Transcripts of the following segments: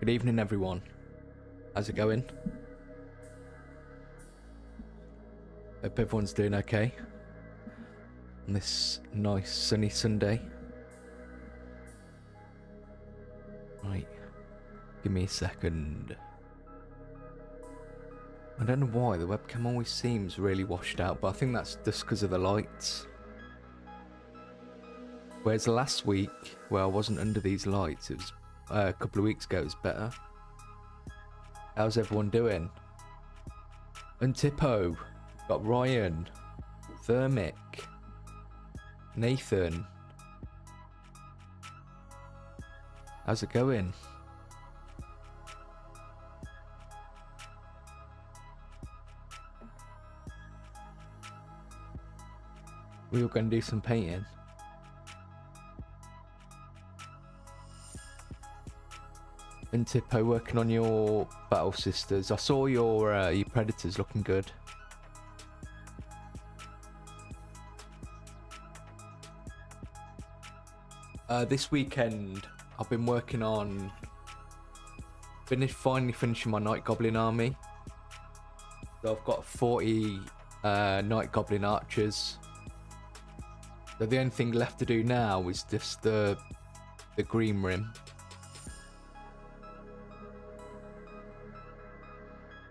Good evening, everyone. How's it going? Hope everyone's doing okay on this nice sunny Sunday. Right, give me a second. I don't know why the webcam always seems really washed out, but I think that's just because of the lights. Whereas last week, where I wasn't under these lights, it was a couple of weeks ago, it was better. How's everyone doing? Untippo, got Ryan, Thermic, Nathan. How's it going? We were going to do some painting. And Tippo working on your Battle Sisters. I saw your Predators looking good. This weekend I've been working on finally finishing my Night Goblin army. So I've got 40 Night Goblin archers. So the only thing left to do now is just the green rim.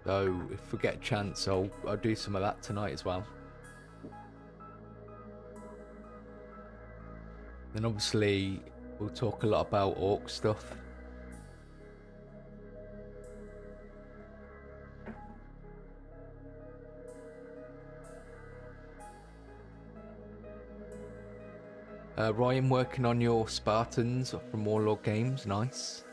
So if we get a chance, I'll do some of that tonight as well. Then obviously we'll talk a lot about orc stuff. Ryan working on your Spartans from Warlord Games, nice.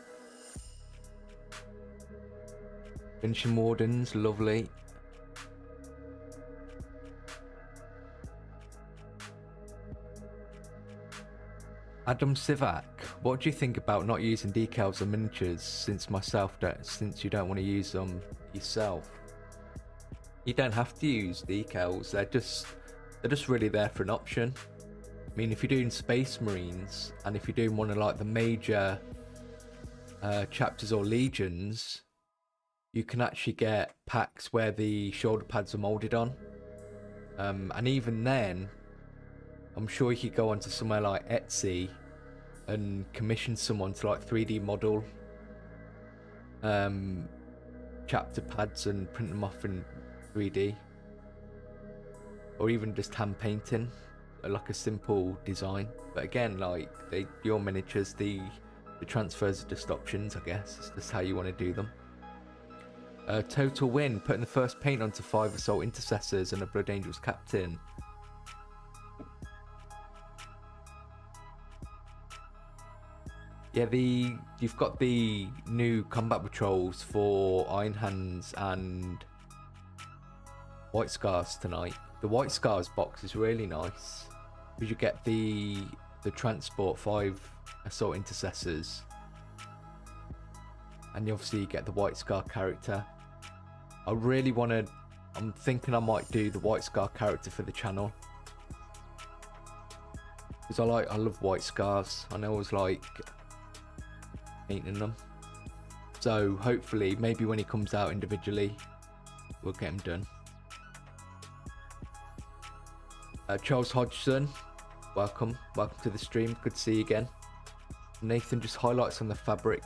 Finishing Wardens, lovely. Adam Sivak, what do you think about not using decals and miniatures since you don't want to use them yourself? You don't have to use decals, they're just really there for an option. I mean, if you're doing Space Marines and if you're doing one of like the major chapters or legions, you can actually get packs where the shoulder pads are molded on. And even then, I'm sure you could go onto somewhere like Etsy and commission someone to like 3D model chapter pads and print them off in 3D. Or even just hand painting, like a simple design. But again, like your miniatures, the transfers are just options, I guess. It's just how you want to do them. Total win, putting the first paint onto 5 Assault Intercessors and a Blood Angels Captain. Yeah, you've got the new combat patrols for Iron Hands and White Scars tonight. The White Scars box is really nice because you get the transport 5 Assault Intercessors, and obviously you get the White Scar character. I'm thinking I might do the White Scar character for the channel because I love White Scars. I always like painting them. So hopefully, maybe when he comes out individually, we'll get him done. Charles Hodgson, welcome to the stream. Good to see you again. Nathan, just highlights on the fabric.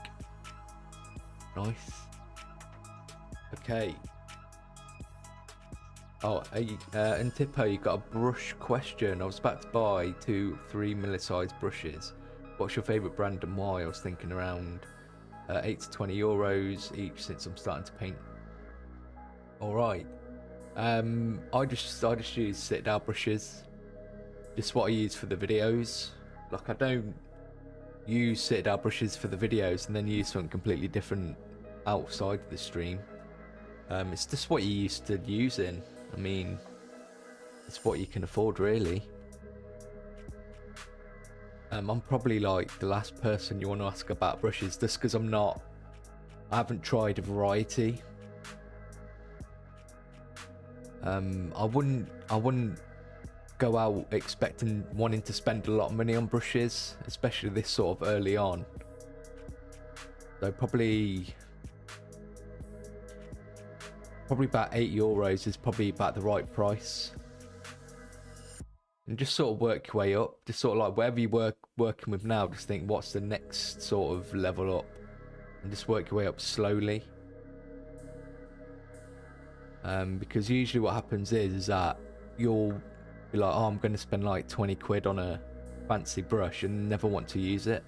Nice. Okay. Oh, and Tippo, you got a brush question. I was about to buy 2 3mm brushes. What's your favourite brand and why? I was thinking around 8 to 20 euros each since I'm starting to paint. Alright. I just use sit down brushes. Just what I use for the videos. Like, I don't use sit down brushes for the videos and then use something completely different outside of the stream. It's just what you're used to using. I mean, it's what you can afford, really. I'm probably like the last person you want to ask about brushes, just because I haven't tried a variety. I wouldn't go out wanting to spend a lot of money on brushes, especially this sort of early on. So probably about €8 is probably about the right price. And just sort of work your way up. Just sort of like wherever you're working with now, just think what's the next sort of level up, and just work your way up slowly. Because usually what happens is that you'll be like, oh, I'm going to spend like 20 quid on a fancy brush and never want to use it.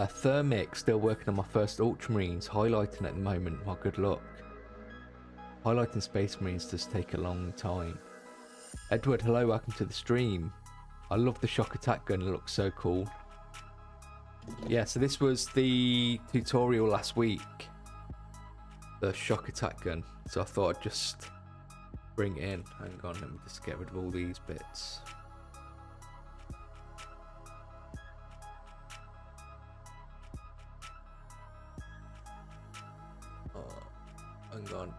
Thermic, still working on my first Ultramarines, highlighting at the moment. My good luck. Highlighting Space Marines does take a long time. Edward, hello, welcome to the stream. I love the shock attack gun, it looks so cool. Yeah, so this was the tutorial last week. The shock attack gun. So I thought I'd just bring it in. Hang on, let me just get rid of all these bits. Oh, hang on.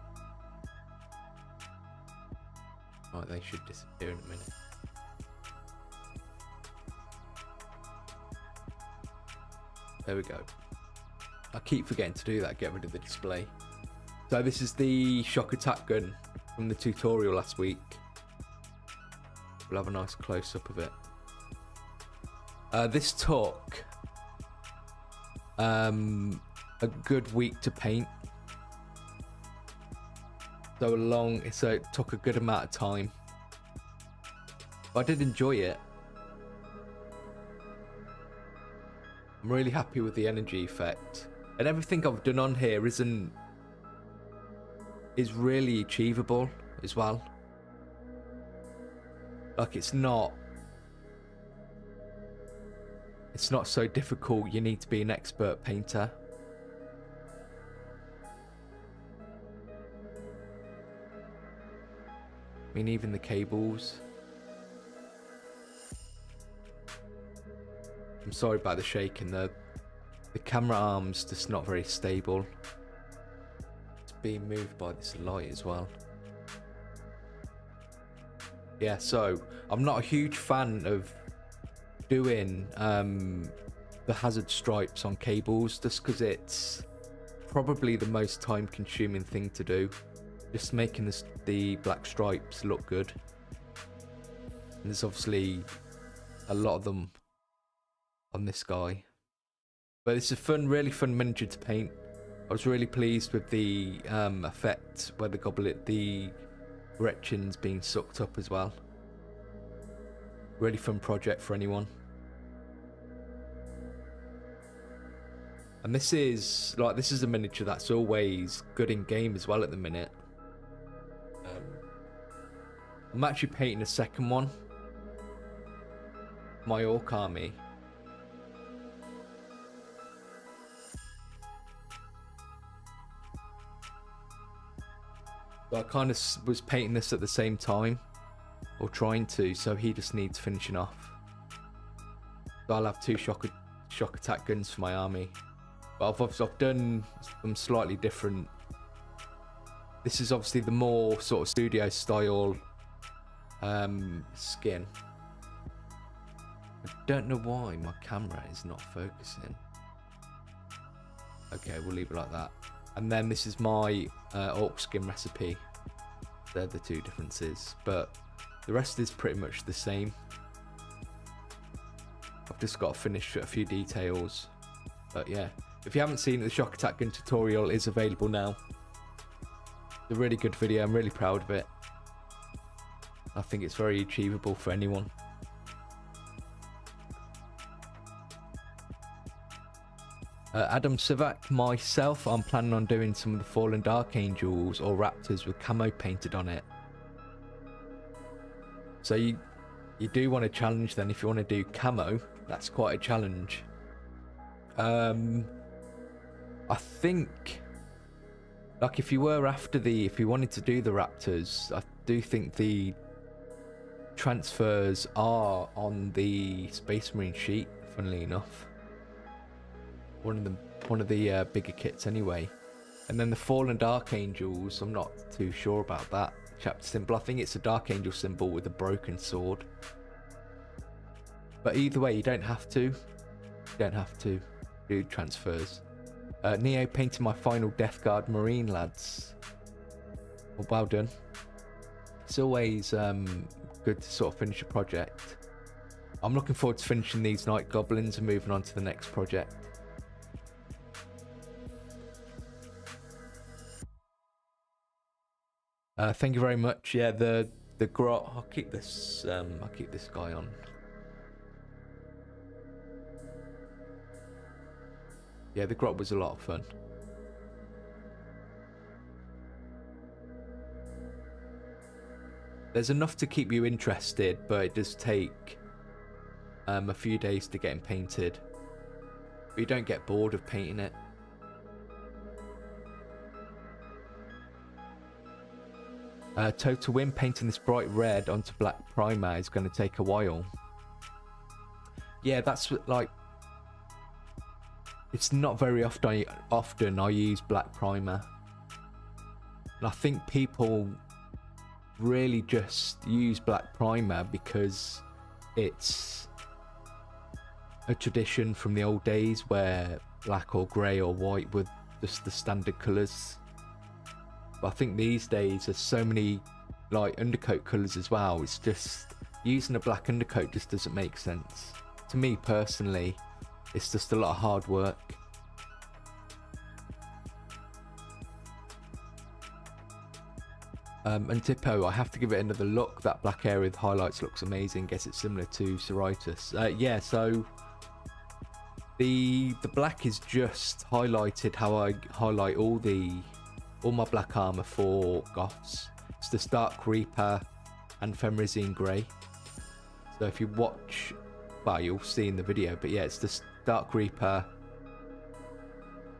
Right, they should disappear in a minute. There we go. I keep forgetting to do that, get rid of the display. So this is the shock attack gun from the tutorial last week. We'll have a nice close-up of it. This took a good week to paint. So it took a good amount of time. But I did enjoy it. I'm really happy with the energy effect. And everything I've done on here is really achievable as well. Like it's not so difficult you need to be an expert painter. I mean, even the cables. I'm sorry about the shaking. The camera arm's just not very stable. It's being moved by this light as well. Yeah, so I'm not a huge fan of doing the hazard stripes on cables just because it's probably the most time consuming thing to do. Just making the black stripes look good. And there's obviously a lot of them on this guy. But it's a really fun miniature to paint. I was really pleased with the effect where the Gretchen's being sucked up as well. Really fun project for anyone. And this is a miniature that's always good in game as well at the minute. I'm actually painting a second one. My Orc army. So I kind of was painting this at the same time, or trying to, so he just needs finishing off. So I'll have two shock attack guns for my army. But I've done them slightly different. This is obviously the more sort of studio style skin. I don't know why my camera is not focusing. Okay, we'll leave it like that. And then this is my orc skin recipe. They're the two differences, but the rest is pretty much the same. I've just got to finish a few details. But yeah, if you haven't seen it, the shock attack gun tutorial is available now. It's a really good video. I'm really proud of it. I think it's very achievable for anyone. Adam Sivak, myself, I'm planning on doing some of the Fallen Dark Angels or Raptors with camo painted on it. So you do want a challenge then. If you want to do camo, that's quite a challenge. I think, like, if you wanted to do the Raptors, I do think the transfers are on the Space Marine sheet, funnily enough. One of the bigger kits anyway. And then the Fallen Dark Angels, I'm not too sure about that chapter symbol. I think it's a Dark Angel symbol with a broken sword. But either way, you don't have to. You don't have to do transfers. Neo painted my final Death Guard Marine, lads. Well done. It's always good to sort of finish a project. I'm looking forward to finishing these Night Goblins and moving on to the next project. Thank you very much. Yeah, the grot. I'll keep this guy on. Yeah, the grot was a lot of fun. There's enough to keep you interested, but it does take a few days to get him painted. But you don't get bored of painting it. Total win, painting this bright red onto black primer is going to take a while. Yeah, that's like, it's not very often I use black primer. And I think people really just use black primer because it's a tradition from the old days where black or grey or white were just the standard colours. But I think these days there's so many like undercoat colours as well. It's just using a black undercoat just doesn't make sense. To me personally, it's just a lot of hard work. And Tipo, I have to give it another look. That black area with highlights looks amazing. Guess it's similar to Cerritos. Yeah, so the black is just highlighted how I highlight all my black armor for Goths. It's the Stark Reaper and Fenrisine Grey. So if you watch, well, you'll see in the video, but yeah, it's the Stark Reaper,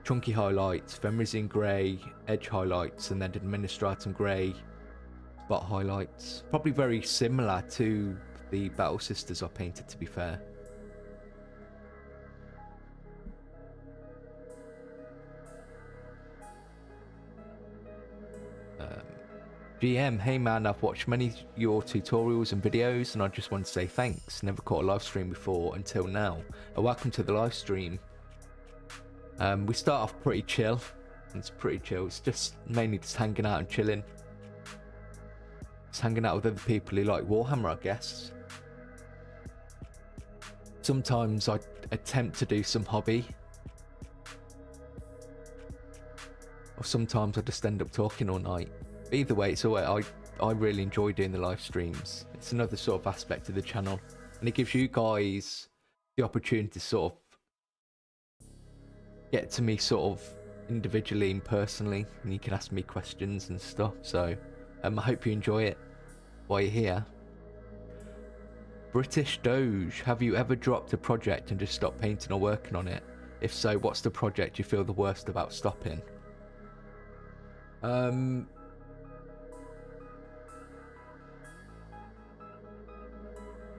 chunky highlights, Fenrisine Grey, edge highlights, and then Administratum Grey, spot highlights. Probably very similar to the Battle Sisters I painted, to be fair. GM, hey man, I've watched many of your tutorials and videos and I just want to say thanks. Never caught a live stream before until now. Welcome to the live stream. We start off pretty chill. It's pretty chill. It's just mainly just hanging out and chilling. Just hanging out with other people who like Warhammer, I guess. Sometimes I attempt to do some hobby. Or sometimes I just end up talking all night. Either way, it's always, I really enjoy doing the live streams. It's another sort of aspect of the channel, and it gives you guys the opportunity to sort of get to me sort of individually and personally, and you can ask me questions and stuff. So I hope you enjoy it while you're here. British Doge, have you ever dropped a project and just stopped painting or working on it? If so, what's the project you feel the worst about stopping?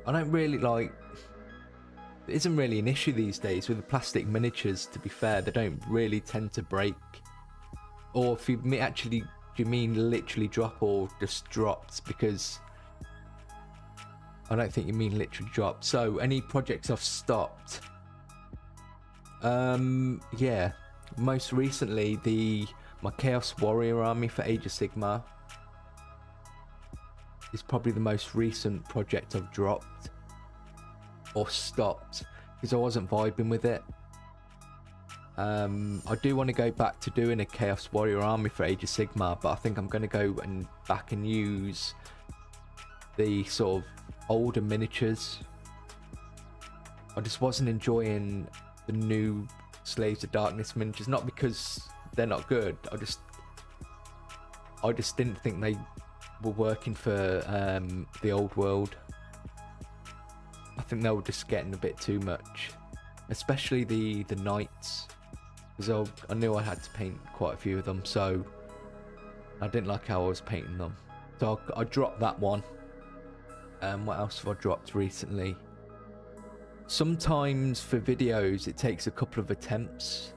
I don't really like, it isn't really an issue these days with the plastic miniatures, to be fair. They don't really tend to break. Or if you actually, do you mean literally drop or just dropped? Because I don't think you mean literally dropped. So any projects I've stopped, yeah, most recently my Chaos Warrior army for Age of Sigmar is probably the most recent project I've dropped or stopped because I wasn't vibing with it. I do want to go back to doing a Chaos Warrior army for Age of Sigmar, but I think I'm going to go back and use the sort of older miniatures. I just wasn't enjoying the new Slaves of Darkness miniatures, not because they're not good. I just didn't think they were working for the old world. I think they were just getting a bit too much, especially the knights, because I knew I had to paint quite a few of them, so I didn't like how I was painting them. So I dropped that one. What else have I dropped recently? Sometimes for videos it takes a couple of attempts,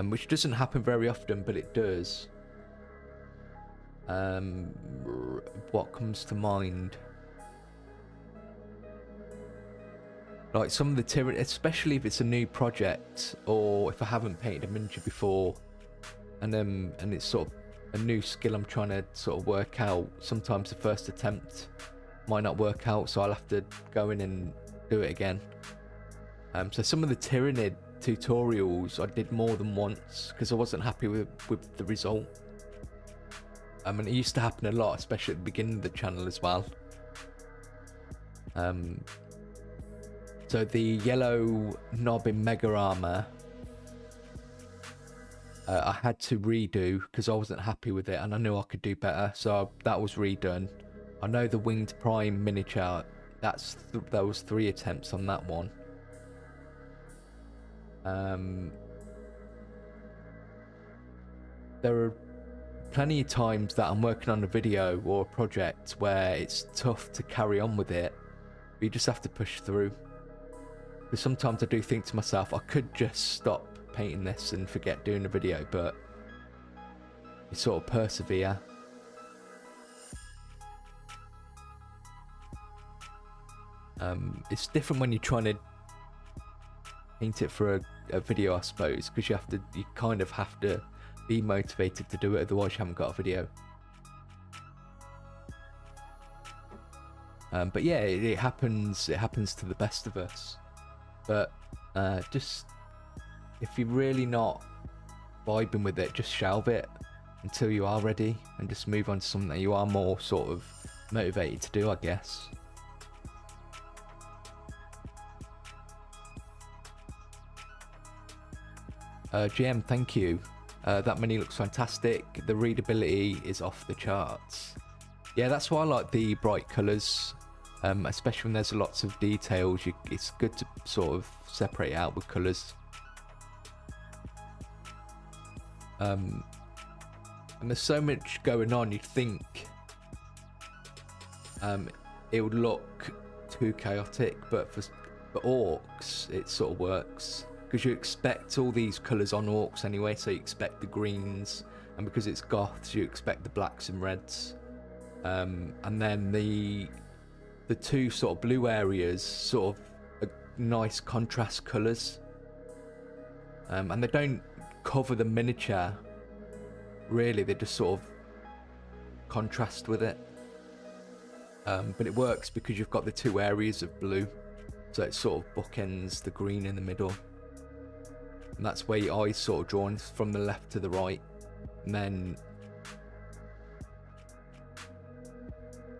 which doesn't happen very often, but it does. What comes to mind? Like some of the tyranny, especially if it's a new project or if I haven't painted a miniature before, and it's sort of a new skill I'm trying to sort of work out. Sometimes the first attempt might not work out, so I'll have to go in and do it again. So some of the Tyranid tutorials I did more than once because I wasn't happy with the result. And it used to happen a lot, especially at the beginning of the channel as well. So the yellow knob in Mega Armor, I had to redo because I wasn't happy with it and I knew I could do better, so that was redone. I know the Winged Prime miniature, there was 3 attempts on that one. There are plenty of times that I'm working on a video or a project where it's tough to carry on with it, but you just have to push through. Because sometimes I do think to myself, I could just stop painting this and forget doing the video, but you sort of persevere. It's different when you're trying to paint it for a video, I suppose, because you kind of have to be motivated to do it, otherwise you haven't got a video. But yeah, it happens to the best of us. But just if you're really not vibing with it, just shelve it until you are ready and just move on to something that you are more sort of motivated to do, I guess. GM, thank you. That mini looks fantastic. The readability is off the charts. Yeah, that's why I like the bright colours, especially when there's lots of details. It's good to sort of separate it out with colours. And there's so much going on, you'd think it would look too chaotic, but for orcs it sort of works. Because you expect all these colours on orcs anyway, so you expect the greens, and because it's goths, you expect the blacks and reds. And then the 2 sort of blue areas, sort of nice contrast colours. And they don't cover the miniature, really, they just sort of contrast with it. But it works because you've got the 2 areas of blue, so it sort of bookends the green in the middle. And that's where your eyes sort of drawn from the left to the right. And then,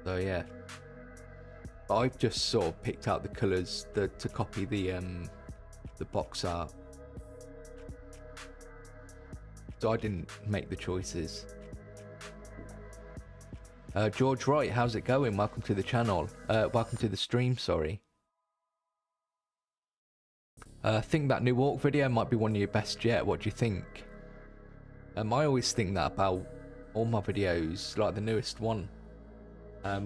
so yeah, I've just sort of picked out the colours to copy the box art. So I didn't make the choices. George Wright, how's it going? Welcome to the channel. Welcome to the stream, sorry. I think that new Orc video might be one of your best yet. What do you think? I always think that about all my videos, like the newest one,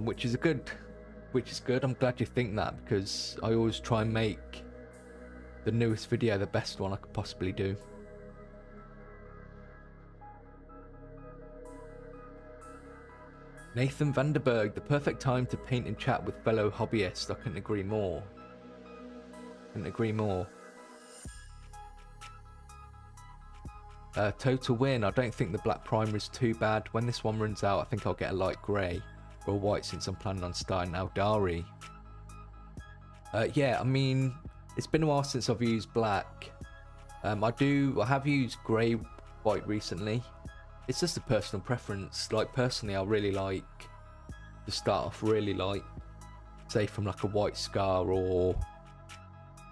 which is good. I'm glad you think that, because I always try and make the newest video the best one I could possibly do. Nathan Vanderberg, the perfect time to paint and chat with fellow hobbyists. I couldn't agree more. Total win. I don't think the black primer is too bad. When this one runs out, I think I'll get a light grey or a white, since I'm planning on starting Aldari. Yeah, I mean, it's been a while since I've used black. I have used grey white recently. It's just a personal preference. Like, personally, I really like to start off really light, say from like a white scar or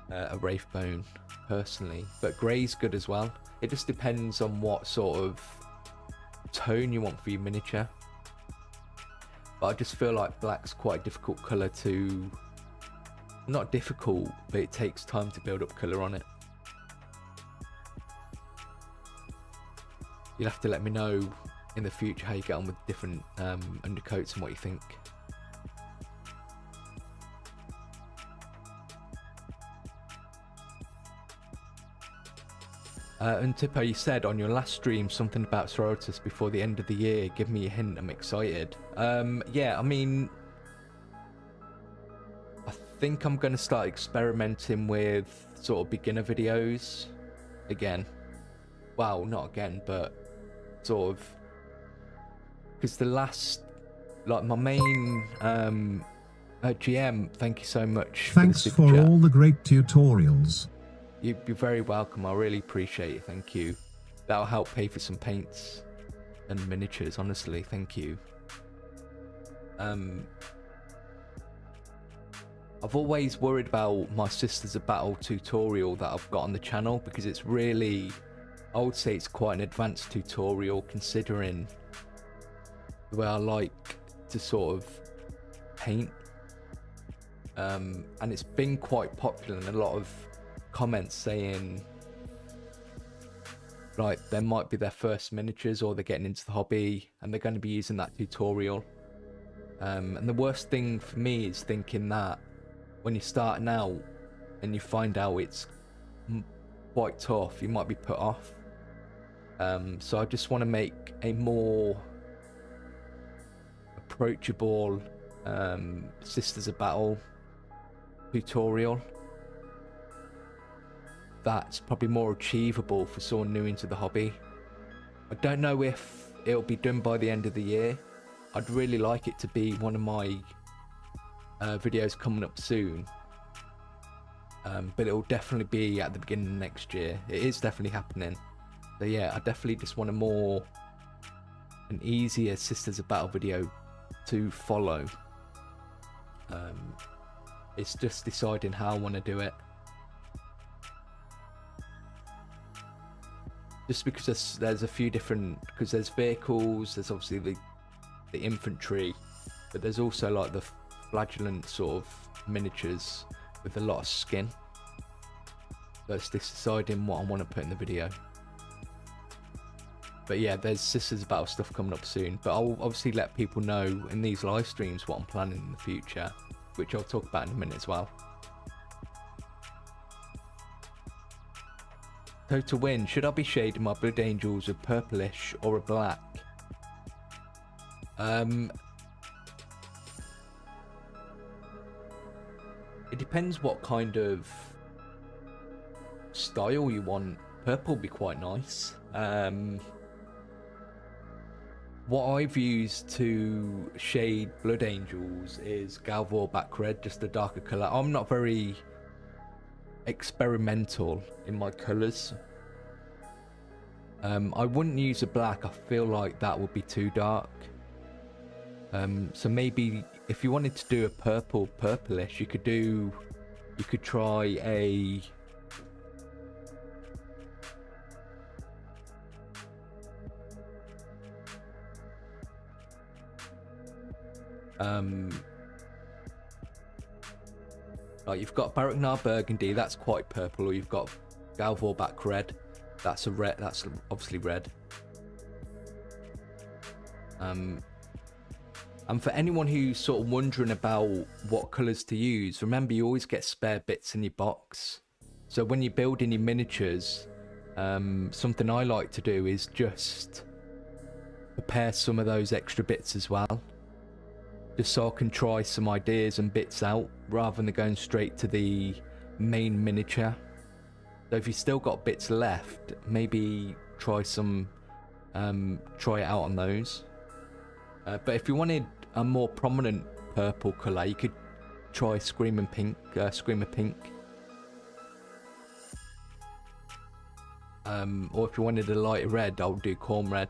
a Wraithbone, personally. But grey's good as well. It just depends on what sort of tone you want for your miniature. But I just feel like black's quite a difficult colour to... Not difficult, but it takes time to build up colour on it. You'll have to let me know in the future how you get on with different undercoats and what you think. And Tippo, you said on your last stream something about Sororitas before the end of the year. Give me a hint, I'm excited. Yeah, I mean, I think I'm going to start experimenting with sort of beginner videos again. Well, not again, but sort of, because the last, like my main GM, thank you so much. Thanks for all the great tutorials. You're very welcome. I really appreciate it. Thank you. That'll help pay for some paints and miniatures. Honestly, thank you. I've always worried about my Sisters of Battle tutorial that I've got on the channel, because it's really, I would say it's quite an advanced tutorial considering the way I like to sort of paint. And it's been quite popular, and a lot of comments saying like there might be their first miniatures, or they're getting into the hobby and they're going to be using that tutorial. And the worst thing for me is thinking that when you're starting out and you find out it's quite tough, you might be put off. So I just want to make a more approachable Sisters of Battle tutorial that's probably more achievable for someone new into the hobby. I don't know if it'll be done by the end of the year. I'd really like it to be one of my videos coming up soon, but it'll definitely be at the beginning of next year. It is definitely happening. So yeah, I definitely just want an easier Sisters of Battle video to follow. It's just deciding how I want to do it. Just because there's a few different, because there's vehicles, there's obviously the infantry, but there's also like the flagellant sort of miniatures with a lot of skin. So it's deciding what I want to put in the video. But yeah, there's Sisters of Battle stuff coming up soon, but I'll obviously let people know in these live streams what I'm planning in the future, which I'll talk about in a minute as well. Total win. Should I be shading my Blood Angels with purplish or a black? It depends what kind of style you want. Purple would be quite nice. What I've used to shade Blood Angels is Ghazghkull back red, just a darker colour. I'm not very experimental in my colours. I wouldn't use a black. I feel like that would be too dark. So maybe if you wanted to do a purplish, you could try a like you've got Baraknar Burgundy, that's quite purple, or you've got Ghazghkull back red, that's a red, that's obviously red. And for anyone who's sort of wondering about what colours to use, remember you always get spare bits in your box. So when you're building your miniatures, something I like to do is just prepare some of those extra bits as well, just so I can try some ideas and bits out rather than going straight to the main miniature. So if you've still got bits left, maybe try it out on those. But if you wanted a more prominent purple colour, you could try Screaming Pink, Screamer Pink. Or if you wanted a lighter red, I'll do Corn Red.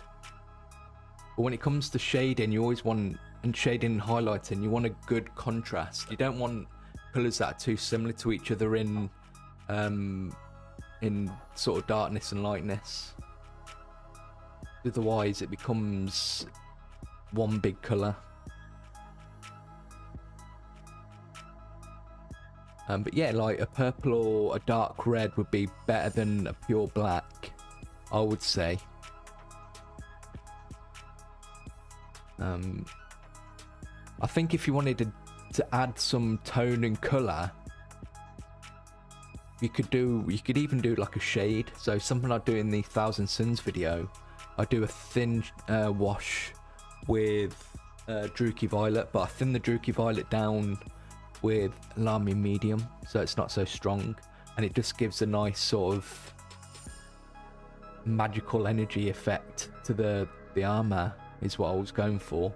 But when it comes to shading, you always want, and shading and highlighting, you want a good contrast. You don't want colours that are too similar to each other in sort of darkness and lightness. Otherwise it becomes one big colour. But yeah, like a purple or a dark red would be better than a pure black, I would say. I think if you wanted to add some tone and colour, you could even do like a shade. So something I do in the Thousand Suns video, I do a thin wash with Druchii Violet, but I thin the Druchii Violet down with Army medium, so it's not so strong, and it just gives a nice sort of magical energy effect to the armor, is what I was going for.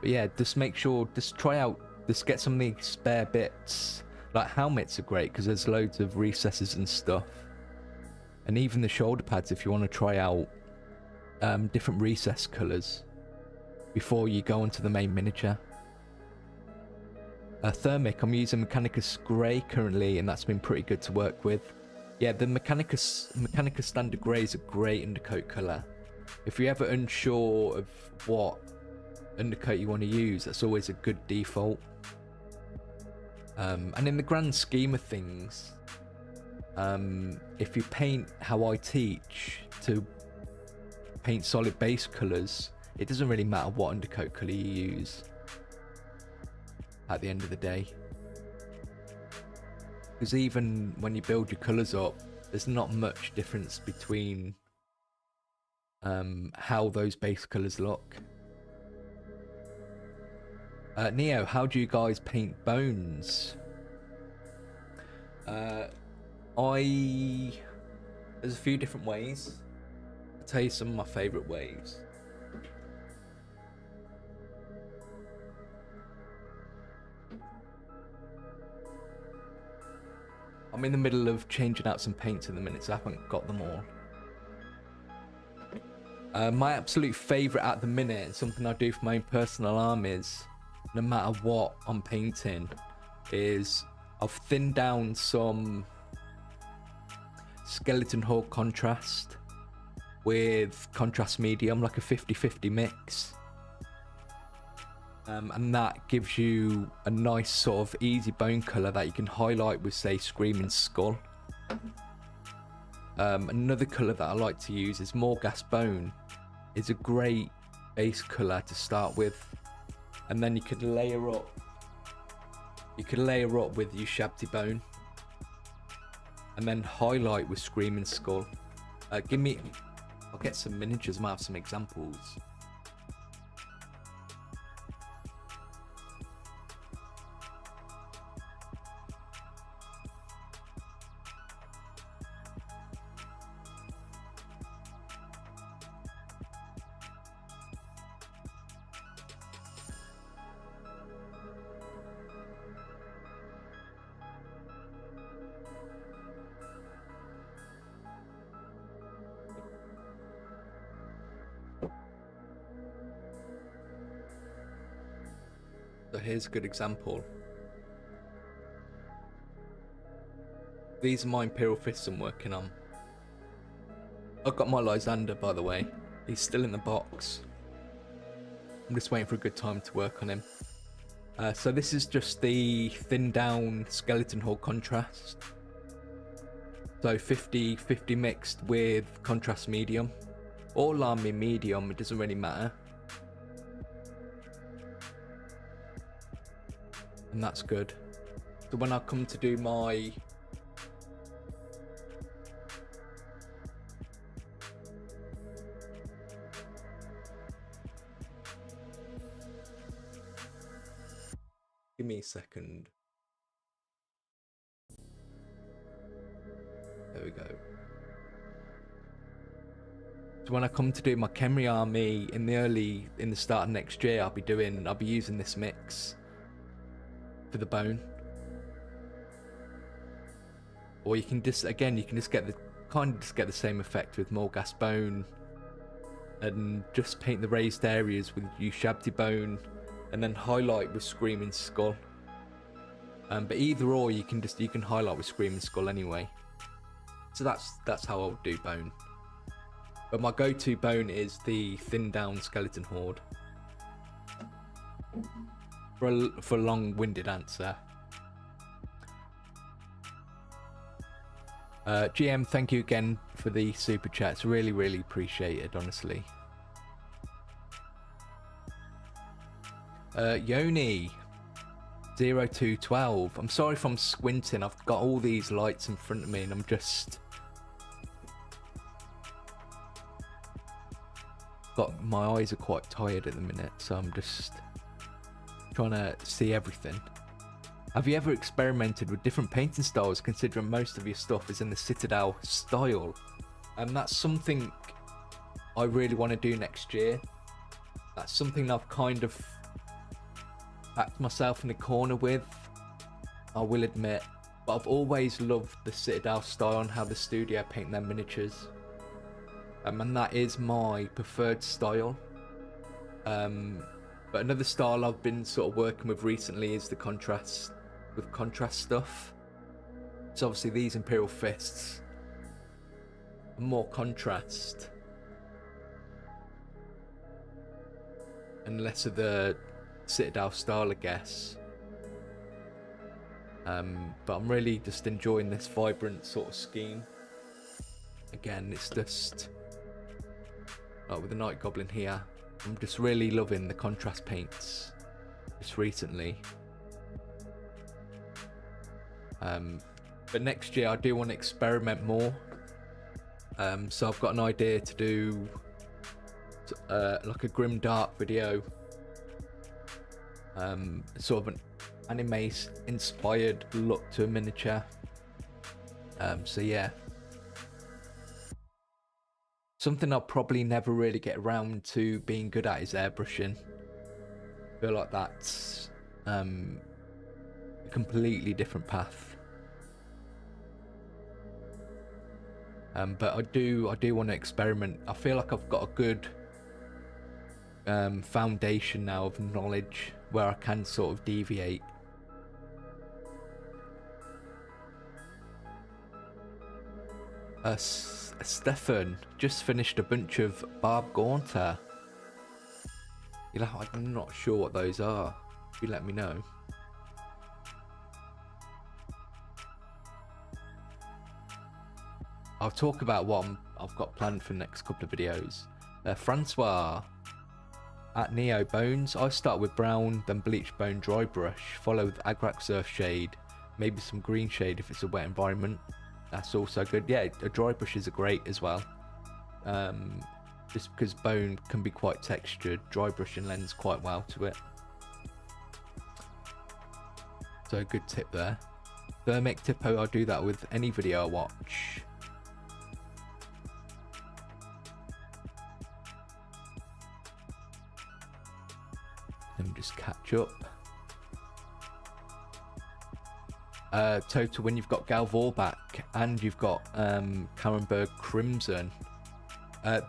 But yeah, just make sure, just try out, just get some of the spare bits. Like helmets are great because there's loads of recesses and stuff, and even the shoulder pads if you want to try out different recess colors before you go onto the main miniature. Thermic, I'm using Mechanicus Grey currently, and that's been pretty good to work with. Yeah, the Mechanicus Standard Grey is a great undercoat color. If you're ever unsure of what undercoat you want to use, that's always a good default. And in the grand scheme of things, if you paint how I teach, to paint solid base colors, it doesn't really matter what undercoat color you use at the end of the day, because even when you build your colors up, there's not much difference between how those base colors look. Neo, how do you guys paint bones? There's a few different ways. I'll tell you some of my favorite ways. I'm in the middle of changing out some paints in the minute, so I haven't got them all. My absolute favourite at the minute, and something I do for my own personal armies, no matter what I'm painting, is I've thinned down some skeleton horde contrast with contrast medium, like a 50-50 mix. And that gives you a nice sort of easy bone colour that you can highlight with, say, Screaming Skull. Another colour that I like to use is Morghast Bone. It's a great base colour to start with, and then you could layer up. You could layer up with your Shabty Bone, and then highlight with Screaming Skull. I'll get some miniatures. I might have some examples. So here's a good example. These are my Imperial Fists I'm working on. I've got my Lysander, by the way. He's still in the box. I'm just waiting for a good time to work on him. So this is just the thinned down skeleton horde contrast. So 50-50 mixed with contrast medium. Or army medium, it doesn't really matter. And that's good. So when I come to do my give me a second. There we go. So when I come to do my Khemri army in the start of next year, I'll be using this mix for the bone. Or you can just get the same effect with Morghast Bone, and just paint the raised areas with Shabty Bone, and then highlight with Screaming Skull. But either or, you can highlight with Screaming Skull anyway. So that's how I'll do bone. But my go-to bone is the thinned down skeleton horde. For a long-winded answer. GM, thank you again for the super chat. It's really, really appreciated, honestly. Yoni 0212. I'm sorry if I'm squinting. I've got all these lights in front of me, and I'm just my eyes are quite tired at the minute, so I'm just trying to see everything. Have you ever experimented with different painting styles, considering most of your stuff is in the Citadel style? And that's something I really want to do next year. That's something I've kind of backed myself in the corner with, I will admit. But I've always loved the Citadel style and how the studio paint their miniatures. And that is my preferred style. But another style I've been sort of working with recently is the contrast stuff. So obviously these Imperial Fists are more contrast and less of the Citadel style, I guess. But I'm really just enjoying this vibrant sort of scheme. Again, it's just like with the Night Goblin here, I'm just really loving the contrast paints just recently. But next year I do want to experiment more. So I've got an idea to do like a grim dark video, sort of an anime inspired look to a miniature. So yeah, something I'll probably never really get around to being good at is airbrushing. I feel like that's a completely different path. But I do want to experiment. I feel like I've got a good foundation now of knowledge where I can sort of deviate. Stefan just finished a bunch of Barb Gaunter. You know, I'm not sure what those are. If you let me know. I'll talk about what I've got planned for the next couple of videos. Francois at Neo Bones. I start with brown, then bleach bone dry brush, follow with Agrax Earth shade, maybe some green shade if it's a wet environment. That's also good. Yeah, a dry brushes are great as well. Just because bone can be quite textured, dry brushing lends quite well to it. So a good tip there. Thermic Tipo, I do that with any video I watch. Let me just catch up. Total, when you've got Galvorback and you've got Karenberg Crimson,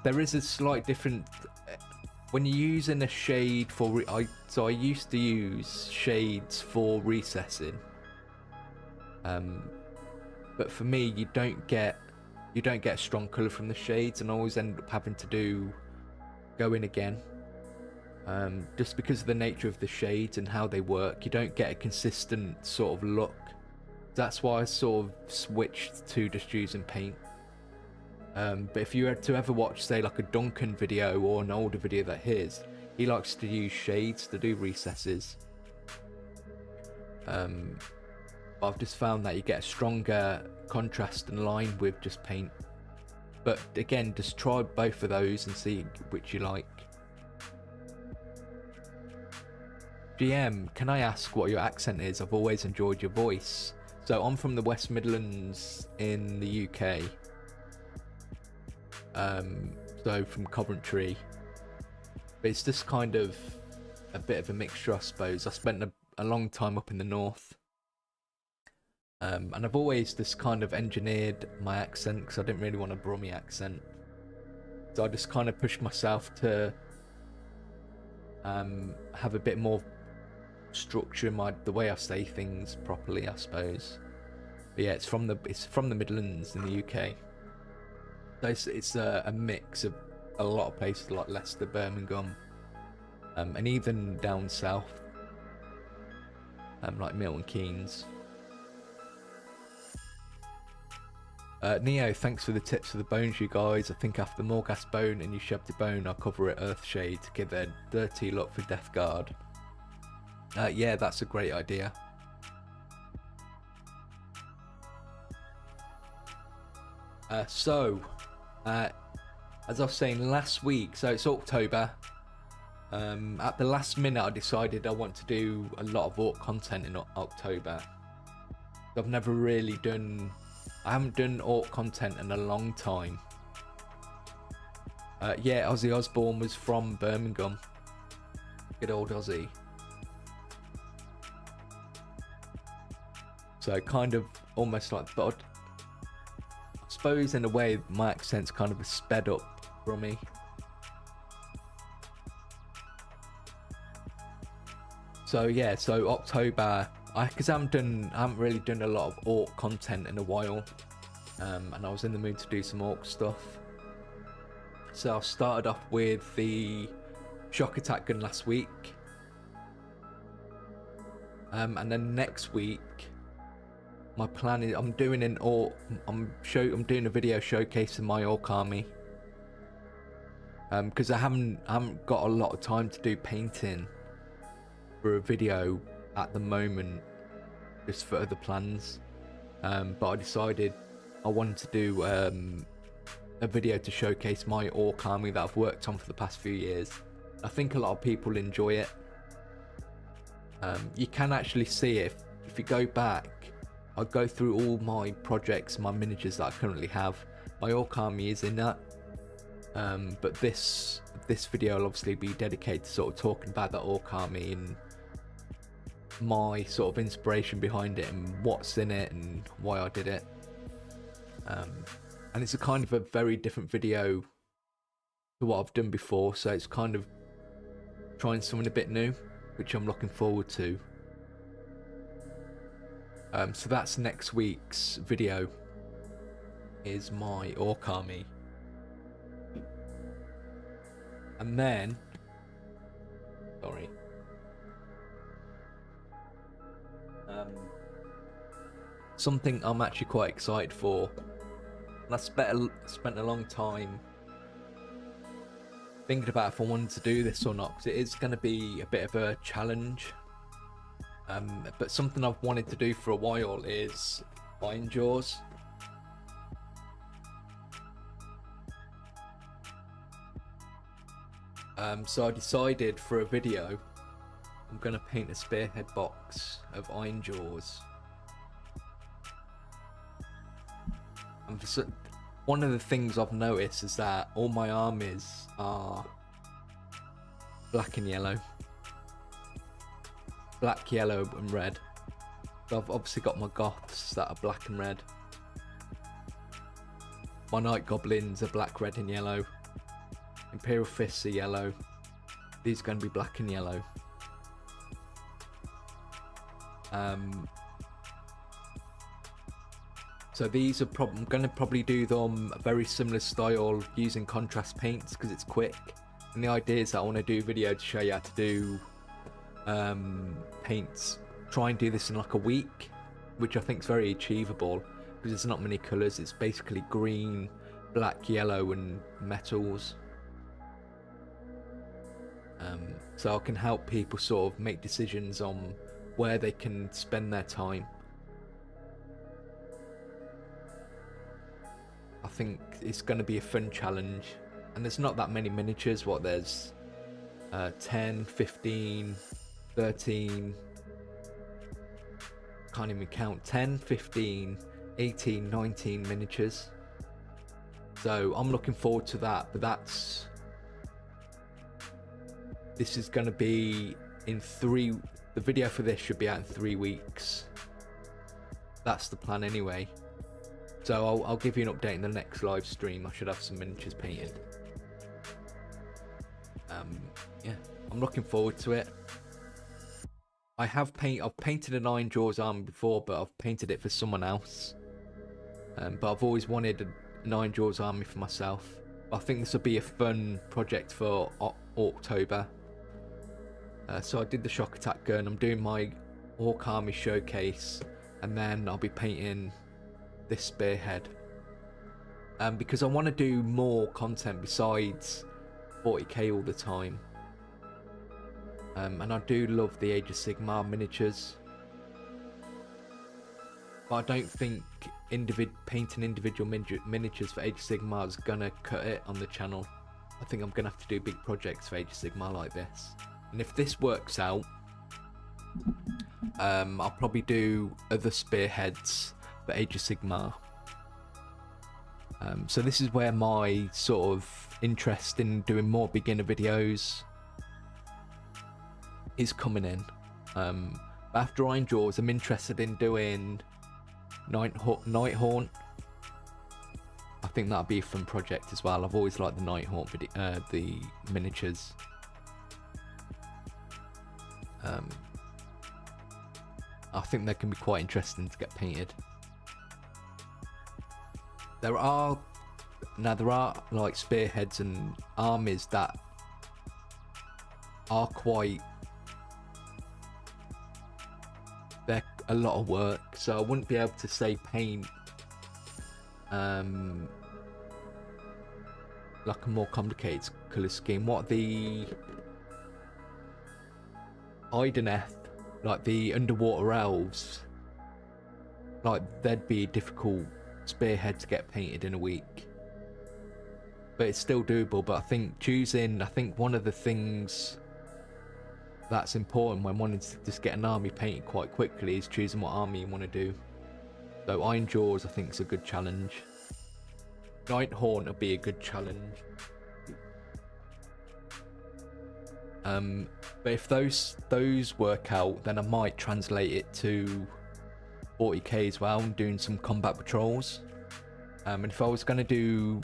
there is a slight different when you're using a shade for so I used to use shades for recessing, but for me you don't get a strong color from the shades, and I always end up having to go in again. Just because of the nature of the shades and how they work, you don't get a consistent sort of look. That's why I sort of switched to just using paint. But if you had to ever watch, say, like a Duncan video or an older video that his, he likes to use shades to do recesses. I've just found that you get a stronger contrast and line with just paint. But again, just try both of those and see which you like. GM, can I ask what your accent is? I've always enjoyed your voice. So I'm from the West Midlands in the UK. So from Coventry. But it's just kind of a bit of a mixture, I suppose. I spent a long time up in the north. And I've always just kind of engineered my accent because I didn't really want a Brummie accent. So I just kind of pushed myself to have a bit more structure in the way I say things properly, I suppose. But yeah, it's from the Midlands in the UK. So it's a mix of a lot of places like Leicester, Birmingham, and even down south, like Milton Keynes. Neo, thanks for the tips for the bones, you guys. I think after Morghast bone and you shoved a bone, I'll cover it Earthshade to give a dirty look for Death Guard. Yeah, that's a great idea. As I was saying last week, so it's October. At the last minute, I decided I want to do a lot of Orc content in October. I've never really done... I haven't done Orc content in a long time. Yeah, Ozzy Osbourne was from Birmingham. Good old Ozzy. So kind of almost like... But I suppose in a way my accent's kind of sped up for me. So yeah, so October, because I haven't really done a lot of Orc content in a while, and I was in the mood to do some Orc stuff. So I started off with the shock attack gun last week, and then next week, my plan is I'm doing a video showcasing my Orc army, because I haven't got a lot of time to do painting for a video at the moment, just for other plans, but I decided I wanted to do a video to showcase my Orc army that I've worked on for the past few years. I think a lot of people enjoy it. You can actually see it if you go back. I go through all my projects, my miniatures that I currently have. My Orc army is in that, but this video will obviously be dedicated to sort of talking about the Orc army and my sort of inspiration behind it and what's in it and why I did it. And it's a kind of a very different video to what I've done before, so it's kind of trying something a bit new, which I'm looking forward to. So that's next week's video, is my Orc army. And then, sorry, something I'm actually quite excited for, and I spent a long time thinking about if I wanted to do this or not, because it is going to be a bit of a challenge, but something I've wanted to do for a while is Iron Jaws. So I decided for a video I'm going to paint a spearhead box of Iron Jaws. And one of the things I've noticed is that all my armies are black and yellow. Black, yellow and red. So I've obviously got my Goths that are black and red. My Night Goblins are black, red and yellow. Imperial Fists are yellow. These are going to be black and yellow. So these are I'm going to probably do them a very similar style using contrast paints because it's quick. And the idea is that I want to do a video to show you how to do paints. Try and do this in like a week, which I think is very achievable because there's not many colours. It's basically green, black, yellow and metals. So I can help people sort of make decisions on where they can spend their time. I think it's going to be a fun challenge, and there's not that many miniatures. What, there's 10, 15, 13, can't even count, 10, 15, 18, 19 miniatures. So I'm looking forward to that, but this is going to be in the video for this should be out in 3 weeks. That's the plan anyway. So I'll give you an update in the next live stream. I should have some miniatures painted. Yeah, I'm looking forward to it. I've painted an Iron Jaws army before, but I've painted it for someone else. But I've always wanted an Iron Jaws army for myself. I think this will be a fun project for October. So I did the shock attack gun. I'm doing my Orc army showcase, and then I'll be painting this spearhead. Because I want to do more content besides 40k all the time. And I do love the Age of Sigmar miniatures, but I don't think painting individual miniatures for Age of Sigmar is gonna cut it on the channel. I think I'm gonna have to do big projects for Age of Sigmar like this. And if this works out, I'll probably do other spearheads for Age of Sigmar. So this is where my sort of interest in doing more beginner videos is coming in. After Iron Jaws, I'm interested in doing Nighthaunt. I think that'd be a fun project as well. I've always liked the Nighthaunt video, the miniatures. I think they can be quite interesting to get painted. There are like spearheads and armies that are quite, they're a lot of work, so I wouldn't be able to say paint like a more complicated colour scheme. What the Ideneth, like the underwater elves, like they'd be a difficult spearhead to get painted in a week, but it's still doable. But I think one of the things that's important when wanting to just get an army painted quite quickly is choosing what army you want to do. So Iron Jaws I think is a good challenge. Nighthaunt would be a good challenge. But if those work out, then I might translate it to 40k as well and doing some combat patrols. And if I was going to do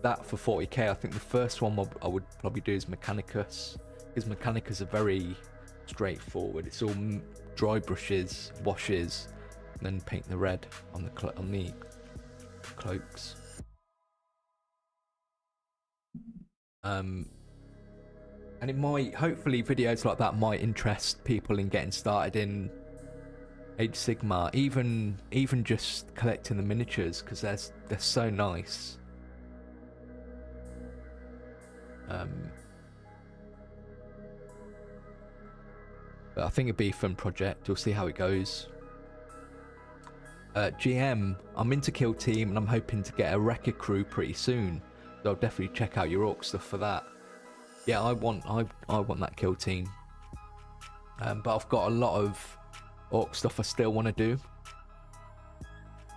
that for 40k, I think the first one I would probably do is Mechanicus, because Mechanicus are very straightforward. It's all dry brushes, washes, and then paint the red on the cloaks. And it might, hopefully videos like that might interest people in getting started in Age of Sigmar, even just collecting the miniatures, because they're so nice. But I think it'd be a fun project. We'll see how it goes. GM, I'm into Kill Team and I'm hoping to get a Wrecker crew pretty soon, so I'll definitely check out your Orc stuff for that. Yeah, I want that Kill Team. But I've got a lot of Orc stuff I still want to do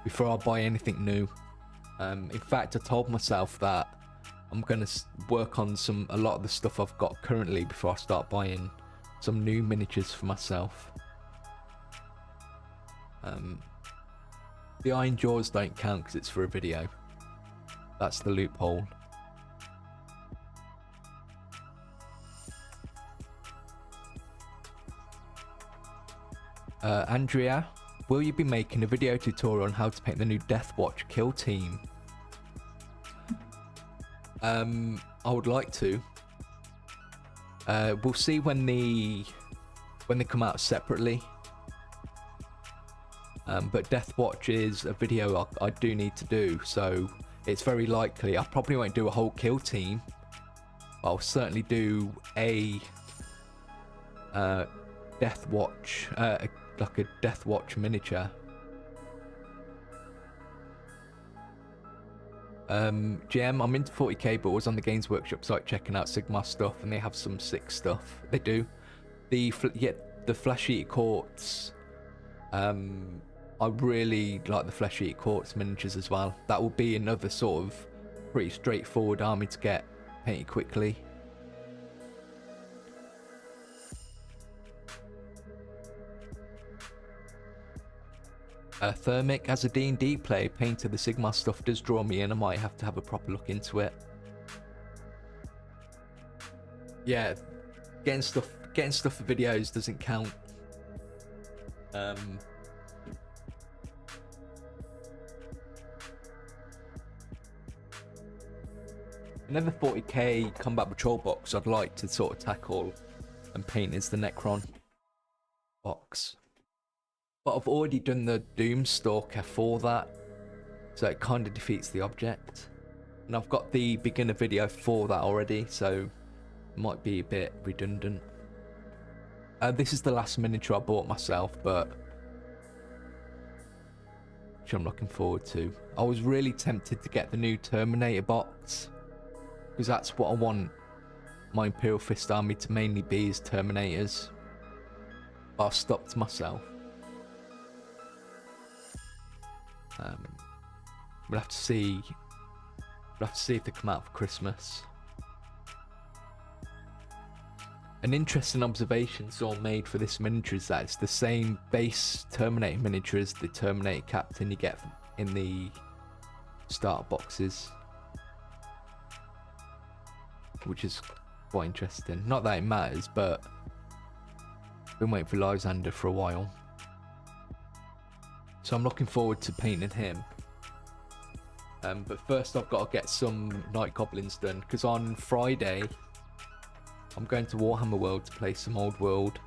before I buy anything new. In fact, I told myself that I'm going to work on a lot of the stuff I've got currently before I start buying some new miniatures for myself. The Iron Jaws don't count because it's for a video. That's the loophole. Andrea, will you be making a video tutorial on how to paint the new Deathwatch Kill Team? I would like to. We'll see when they come out separately. But Deathwatch is a video I do need to do, so it's very likely I probably won't do a whole Kill Team. I'll certainly do a Deathwatch, like a Deathwatch miniature. GM, I'm into 40k, but was on the Games Workshop site checking out Sigmar stuff, and they have some sick stuff. They do. The Flesh Eater Courts. I really like the Flesh Eater Courts miniatures as well. That will be another sort of pretty straightforward army to get painted quickly. Thermic, as a D&D player, painter, the Sigmar stuff does draw me in. I might have to have a proper look into it. Yeah, getting stuff for videos doesn't count. Another 40k combat patrol box I'd like to sort of tackle and paint is the Necron box. But I've already done the Doomstalker for that, so it kind of defeats the object. And I've got the beginner video for that already, so it might be a bit redundant. This is the last miniature I bought myself, but which I'm looking forward to. I was really tempted to get the new Terminator box, because that's what I want my Imperial Fist army to mainly be, is Terminators. But I've stopped myself. We'll have to see. We'll have to see if they come out for Christmas. An interesting observation someone made for this miniature is that it's the same base Terminator miniature as the Terminator Captain you get in the starter boxes, which is quite interesting. Not that it matters, but I've been waiting for Lysander for a while, so I'm looking forward to painting him. But first I've got to get some Night Goblins done, because on Friday I'm going to Warhammer World to play some Old World.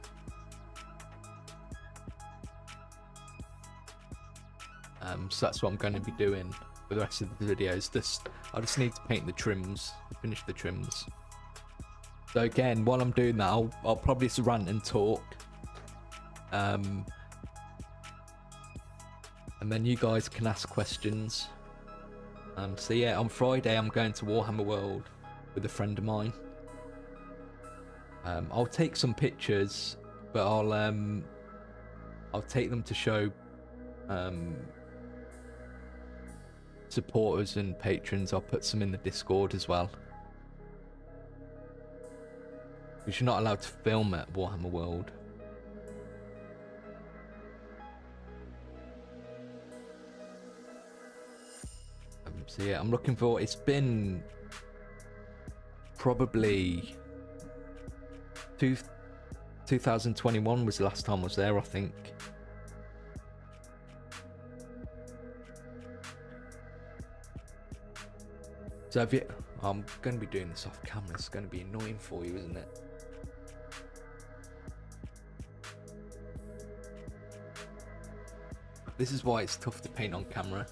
So that's what I'm going to be doing for the rest of the videos. I just need to paint the trims, finish the trims. So again, while I'm doing that, I'll probably just rant and talk. And then you guys can ask questions. So yeah, on Friday I'm going to Warhammer World with a friend of mine. I'll take some pictures, but I'll take them to show supporters and patrons. I'll put some in the Discord as well, because you're not allowed to film at Warhammer World. So yeah, I'm looking for. It's been probably 2021 was the last time I was there, I think. So have you, I'm going to be doing this off camera. It's going to be annoying for you, isn't it? This is why it's tough to paint on camera.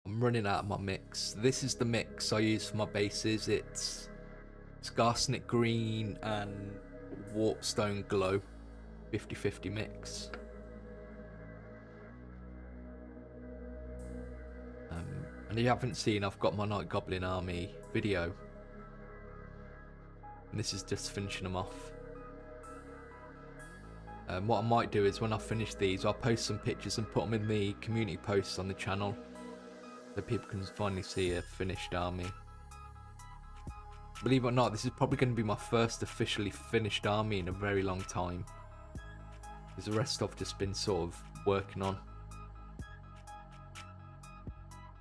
I'm running out of my mix. This is the mix I use for my bases. It's Arsenic Green and Warpstone Glow 50-50 mix. And if you haven't seen, I've got my Night Goblin army video, and this is just finishing them off. What I might do is when I finish these, I'll post some pictures and put them in the community posts on the channel, so people can finally see a finished army. Believe it or not, this is probably going to be my first officially finished army in a very long time, because the rest I've just been sort of working on.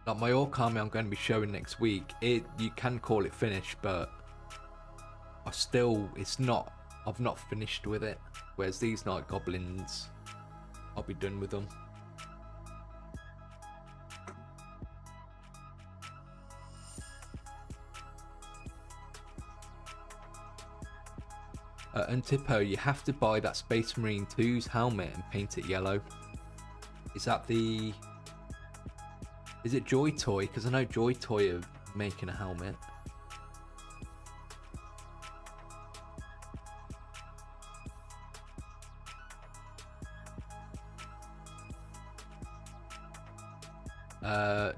Like my Orc army I'm going to be showing next week, you can call it finished, but I've not finished with it. Whereas these Night Goblins, I'll be done with them. And Tipo, you have to buy that Space Marine 2's helmet and paint it yellow. Is it Joy Toy? Because I know Joy Toy are making a helmet.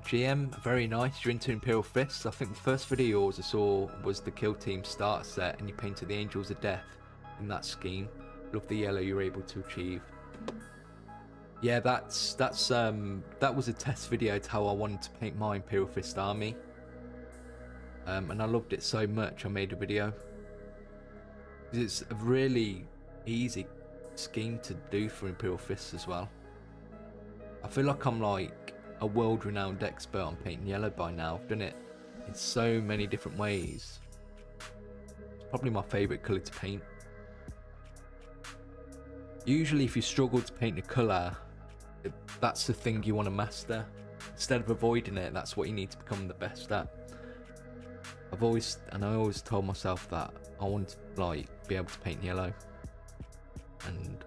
GM, very nice. You're into Imperial Fists. I think the first video yours I saw was the Kill Team starter set, and you painted the Angels of Death in that scheme. Love the yellow you're able to achieve. Yeah, that was a test video to how I wanted to paint my Imperial Fist army. And I loved it so much I made a video. It's a really easy scheme to do for Imperial Fists as well. I feel like I'm like a world-renowned expert on painting yellow by now. I've done it in so many different ways. It's probably my favourite colour to paint. Usually if you struggle to paint a colour, that's the thing you want to master. Instead of avoiding it, that's what you need to become the best at. I always told myself that I want to like be able to paint yellow, and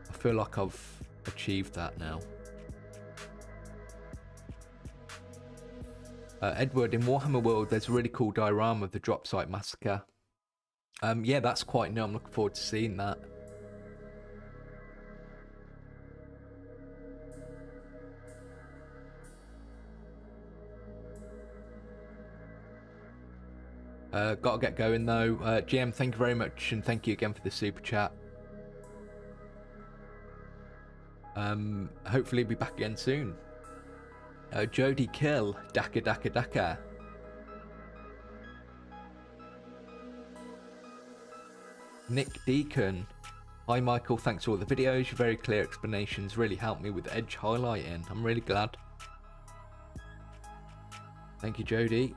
I feel like I've achieved that now. Edward, in Warhammer World there's a really cool diorama of the drop site massacre. Yeah, that's quite new. I'm looking forward to seeing that. Gotta get going though. GM, thank you very much, and thank you again for the super chat. Hopefully be back again soon. Jody Kill, Daka Daka Daka. Nick Deacon. Hi Michael, thanks for all the videos. Your very clear explanations really helped me with edge highlighting. I'm really glad. Thank you, Jody.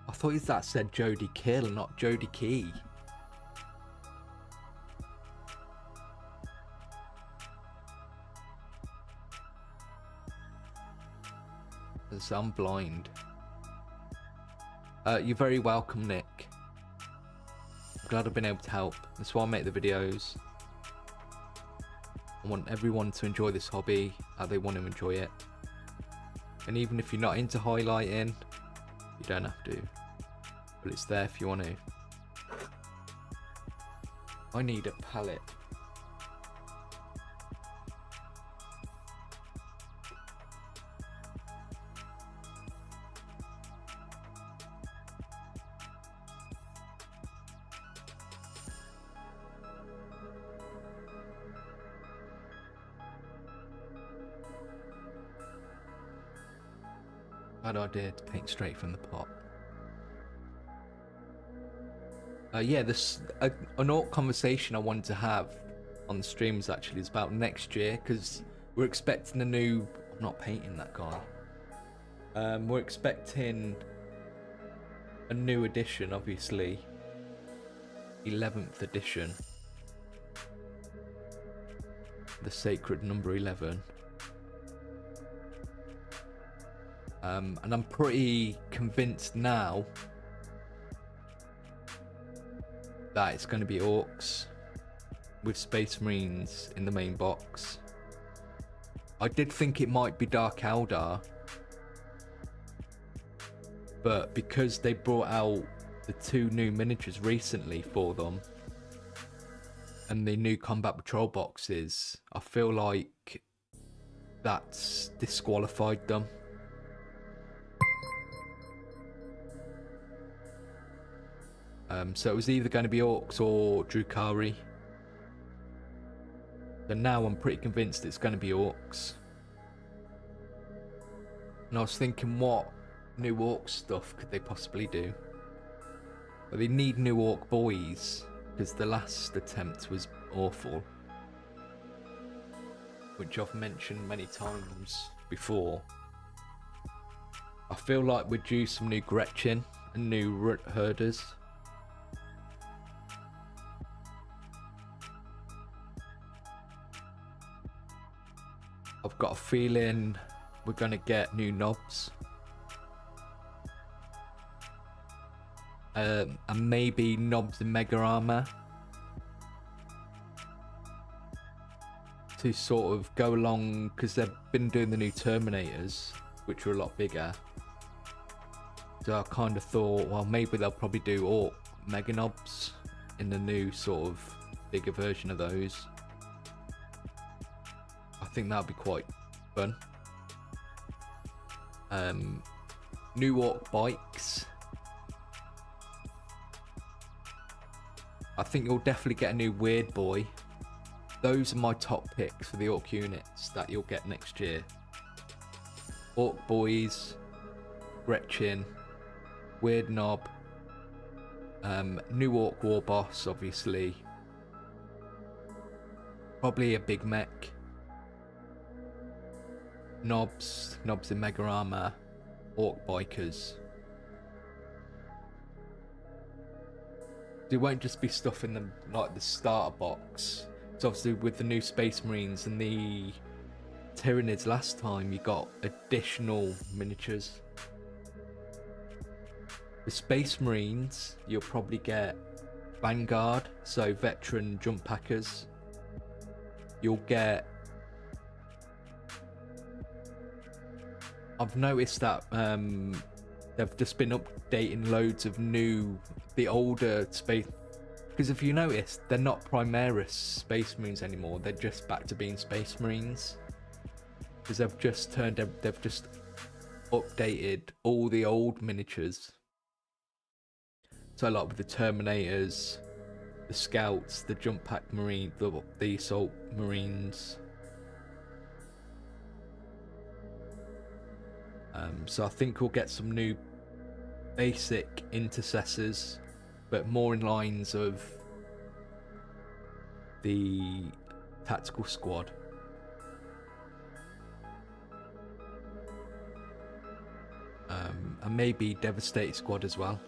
I thought that said Jody Kill, not Jody Key. Because I'm blind. You're very welcome, Nick. I'm glad I've been able to help. That's why I make the videos. I want everyone to enjoy this hobby how they want to enjoy it. And even if you're not into highlighting, you don't have to. But it's there if you want to. I need a palette. Bad idea to paint straight from the pot. Yeah, this an orc conversation I wanted to have on the streams actually is about next year, because we're expecting a new. I'm not painting that guy. We're expecting a new edition, obviously. 11th edition. The sacred number 11. And I'm pretty convinced now that it's going to be orcs with Space Marines in the main box. I did think it might be Dark Eldar, but because they brought out the 2 new miniatures recently for them and the new combat patrol boxes, I feel like that's disqualified them. So it was either going to be orcs or Drukhari. But now I'm pretty convinced it's going to be orcs. And I was thinking, what new orc stuff could they possibly do? But they need new orc boys, because the last attempt was awful, which I've mentioned many times before. I feel like we're due some new Gretchen and new herders. I've got a feeling we're going to get new knobs. And maybe knobs in Mega Armor. To sort of go along, because they've been doing the new Terminators, which are a lot bigger. So I kind of thought, well, maybe they'll probably do Orc Mega Knobs in the new sort of bigger version of those. I think that'd be quite fun. New Orc bikes. I think you'll definitely get a new Weird Boy. Those are my top picks for the Orc units that you'll get next year. Orc Boys, Gretchen, Weird Knob, new Orc War Boss, obviously. Probably a big mech. Knobs in Mega Armor, Orc Bikers. It won't just be stuff in the like the starter box. It's obviously with the new Space Marines and the Tyranids last time, you got additional miniatures. The Space Marines, you'll probably get Vanguard, so veteran jump packers. You'll get. I've noticed that they've just been updating loads of the older space. Because if you notice, they're not Primaris Space Marines anymore. They're just back to being Space Marines. Because they've just updated all the old miniatures. So like with the Terminators, the Scouts, the Jump Pack Marine, the Assault Marines. So I think we'll get some new basic intercessors, but more in lines of the tactical squad. And maybe Devastated Squad as well.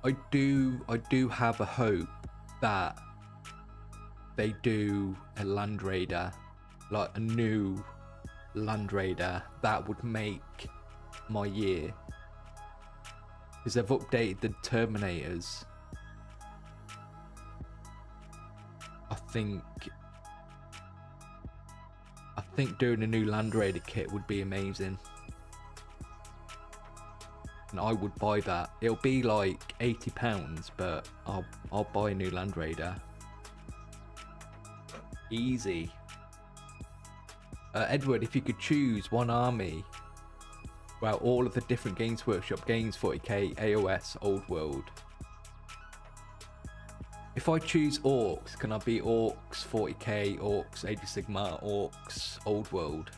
I do have a hope that they do a Land Raider, like a new Land Raider that would make my year, because they've updated the Terminators. I think doing a new Land Raider kit would be amazing, and I would buy that. It'll be like £80, but I'll buy a new Land Raider. Easy. Edward, if you could choose one army, well, all of the different Games Workshop games, 40k, AOS, Old World. If I choose Orcs, can I be Orcs, 40k, Orcs, Age of Sigmar, Orcs, Old World?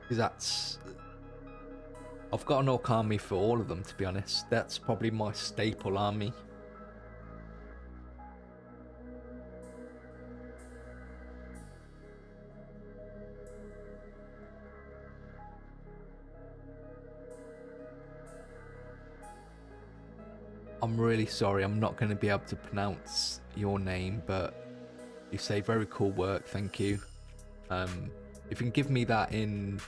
Because I've got an Orc army for all of them, to be honest. That's probably my staple army. I'm really sorry, I'm not going to be able to pronounce your name, but you say very cool work, thank you. If you can give me that in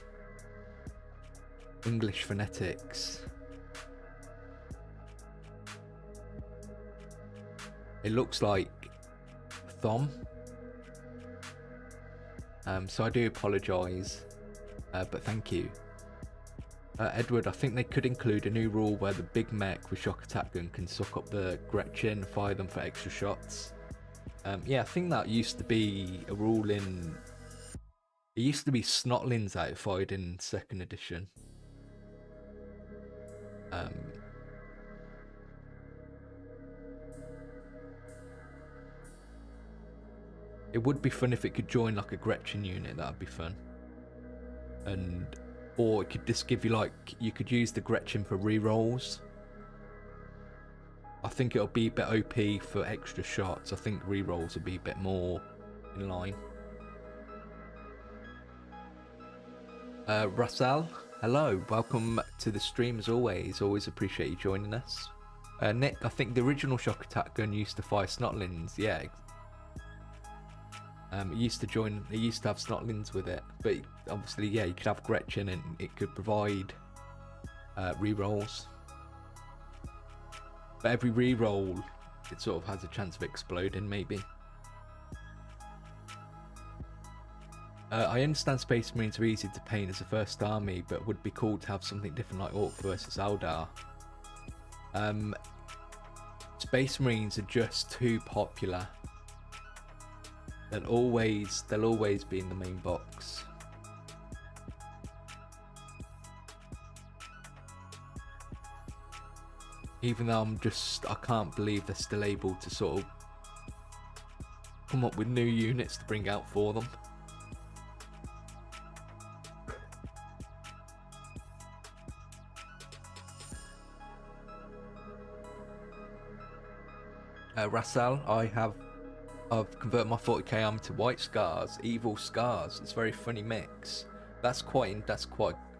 English phonetics. It looks like Thom. So I do apologise, but thank you. Edward, I think they could include a new rule where the big mech with shock attack gun can suck up the Gretchen and fire them for extra shots. Yeah, I think that used to be a rule in... It used to be Snotlings that it fired in 2nd edition. It would be fun if it could join like a Gretchen unit, that'd be fun. Or it could just give you like, you could use the Gretchen for rerolls. I think it'll be a bit OP for extra shots. I think rerolls will be a bit more in line. Russell, hello, welcome to the stream as always. Always appreciate you joining us. Nick, I think the original shock attack gun used to fire Snotlings. Yeah. It used to have Snotlings with it, but obviously, yeah, you could have Gretchen and it could provide rerolls. But every reroll, it sort of has a chance of exploding, maybe. I understand Space Marines are easy to paint as a first army, but would be cool to have something different like Orc versus Eldar. Space Marines are just too popular. They'll always be in the main box. Even though I can't believe they're still able to sort of come up with new units to bring out for them. Rassal, I've converted my 40k army to white scars, evil scars. It's a very funny mix. That's quite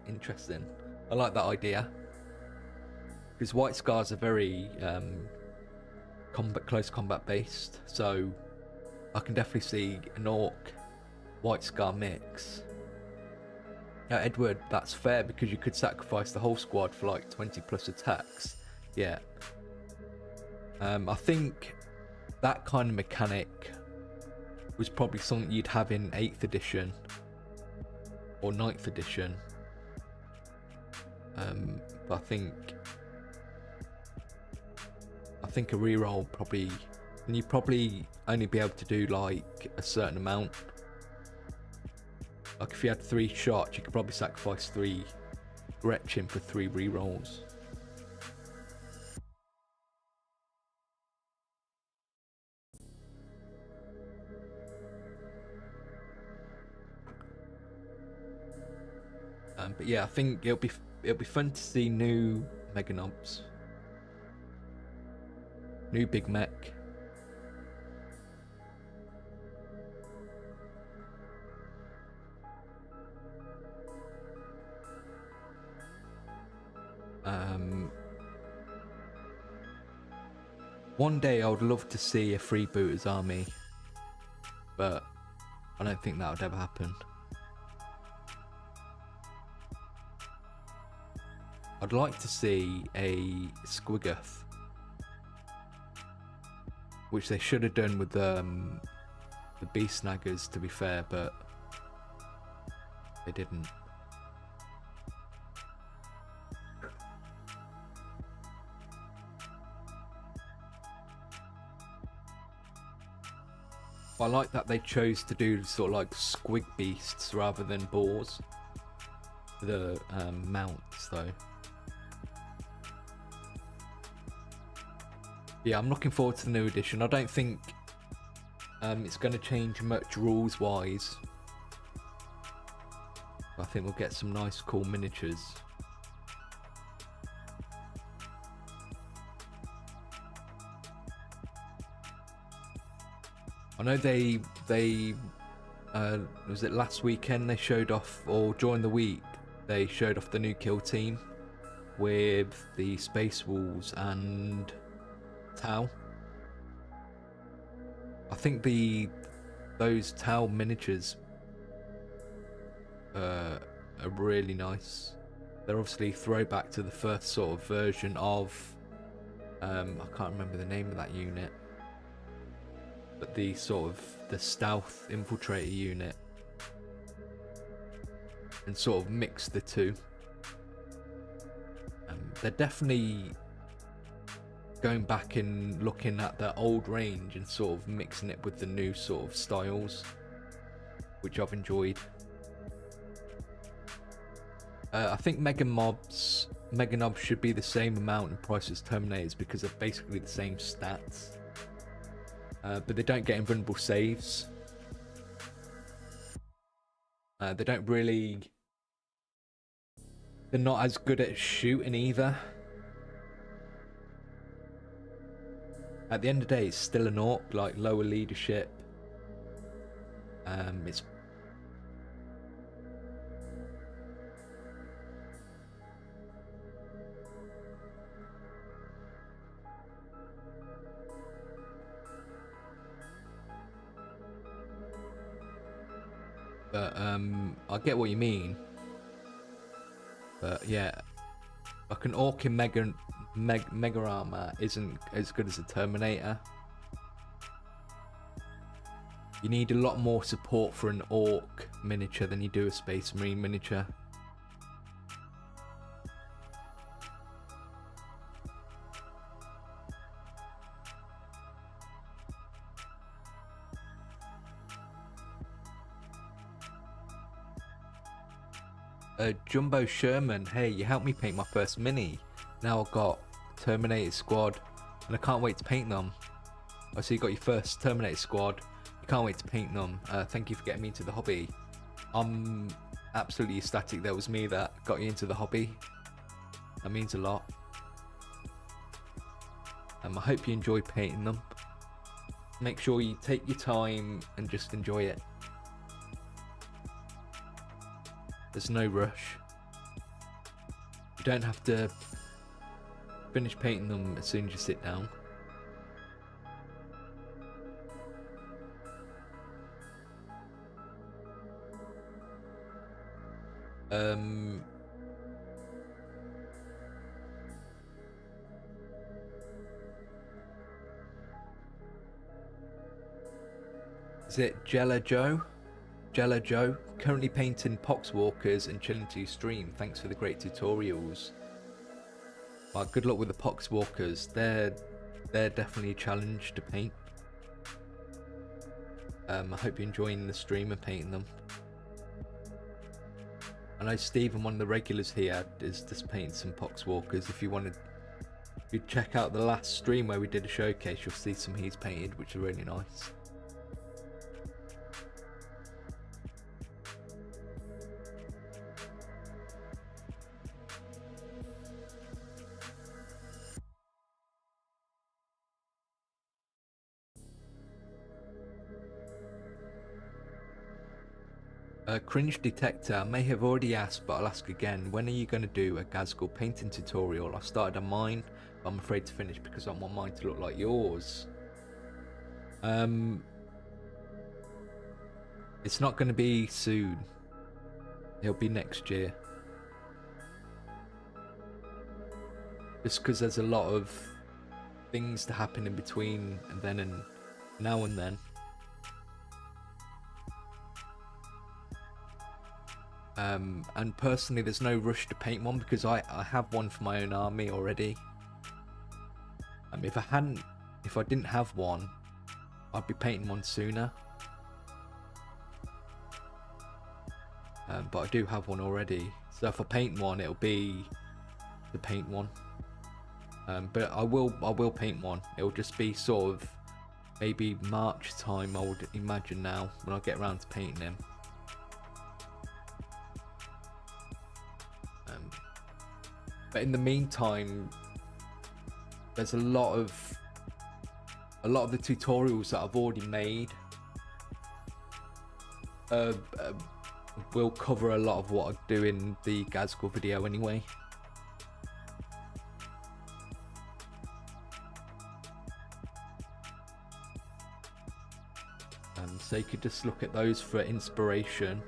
interesting. I like that idea. Because white scars are very close combat based, so I can definitely see an orc white scar mix. Yeah, Edward, that's fair because you could sacrifice the whole squad for like 20 plus attacks. Yeah. I think that kind of mechanic was probably something you'd have in 8th edition or 9th edition. But I think think a reroll probably, and you probably only be able to do like a certain amount. Like if you had 3 shots, you could probably sacrifice 3 Gretchen for 3 rerolls. But yeah, I think it'll be fun to see new Mega Knobs, new Big Mech. One day I would love to see a freebooters army, but I don't think that would ever happen. I'd like to see a Squiggoth, which they should have done with the Beast Snaggers, to be fair, but they didn't. I like that they chose to do sort of like squig beasts rather than boars for the mounts, though. Yeah, I'm looking forward to the new edition. I don't think it's going to change much rules-wise. I think we'll get some nice, cool miniatures. I know they was it last weekend they showed off, or during the week they showed off the new kill team with the Space Wolves and Tau. I think those Tau miniatures are really nice. They're obviously throwback to the first sort of version of I can't remember the name of that unit, but the sort of the stealth infiltrator unit, and sort of mix the two. They're definitely going back and looking at the old range and sort of mixing it with the new sort of styles, which I've enjoyed. I think Mega Knobs should be the same amount in price as Terminators because they're basically the same stats. But they don't get invulnerable saves. They don't really... They're not as good at shooting either. At the end of the day, it's still an orc, like lower leadership. It's... But I get what you mean. But yeah, like an orc in mega armor isn't as good as a Terminator. You need a lot more support for an orc miniature than you do a Space Marine miniature. Jumbo Sherman, hey, you helped me paint my first mini. Now I've got Terminator Squad, and I can't wait to paint them. Oh, so you got your first Terminator Squad. You can't wait to paint them. Thank you for getting me into the hobby. I'm absolutely ecstatic that was me that got you into the hobby. That means a lot. I hope you enjoy painting them. Make sure you take your time and just enjoy it. There's no rush. You don't have to finish painting them as soon as you sit down. Is it Jella Joe? Jella Joe, currently painting Poxwalkers and chilling to your stream. Thanks for the great tutorials. Well, good luck with the Poxwalkers. They're they're definitely a challenge to paint. I hope you're enjoying the stream and painting them. I know Stephen, one of the regulars here, is just painting some Poxwalkers. If you check out the last stream where we did a showcase, you'll see some he's painted, which are really nice. Cringe Detector, I may have already asked, but I'll ask again. When are you going to do a Ghazghkull painting tutorial? I started on mine, but I'm afraid to finish because I want mine to look like yours. It's not going to be soon. It'll be next year. Just because there's a lot of things to happen in between and then and now and then. And personally, there's no rush to paint one because I have one for my own army already. If I didn't have one, I'd be painting one sooner. But I do have one already, so if I paint one, it'll be the paint one. But I will paint one. It'll just be sort of maybe March time, I would imagine now, when I get around to painting him. But in the meantime, there's a lot of the tutorials that I've already made will cover a lot of what I do in the Ghazghkull video anyway. So you could just look at those for inspiration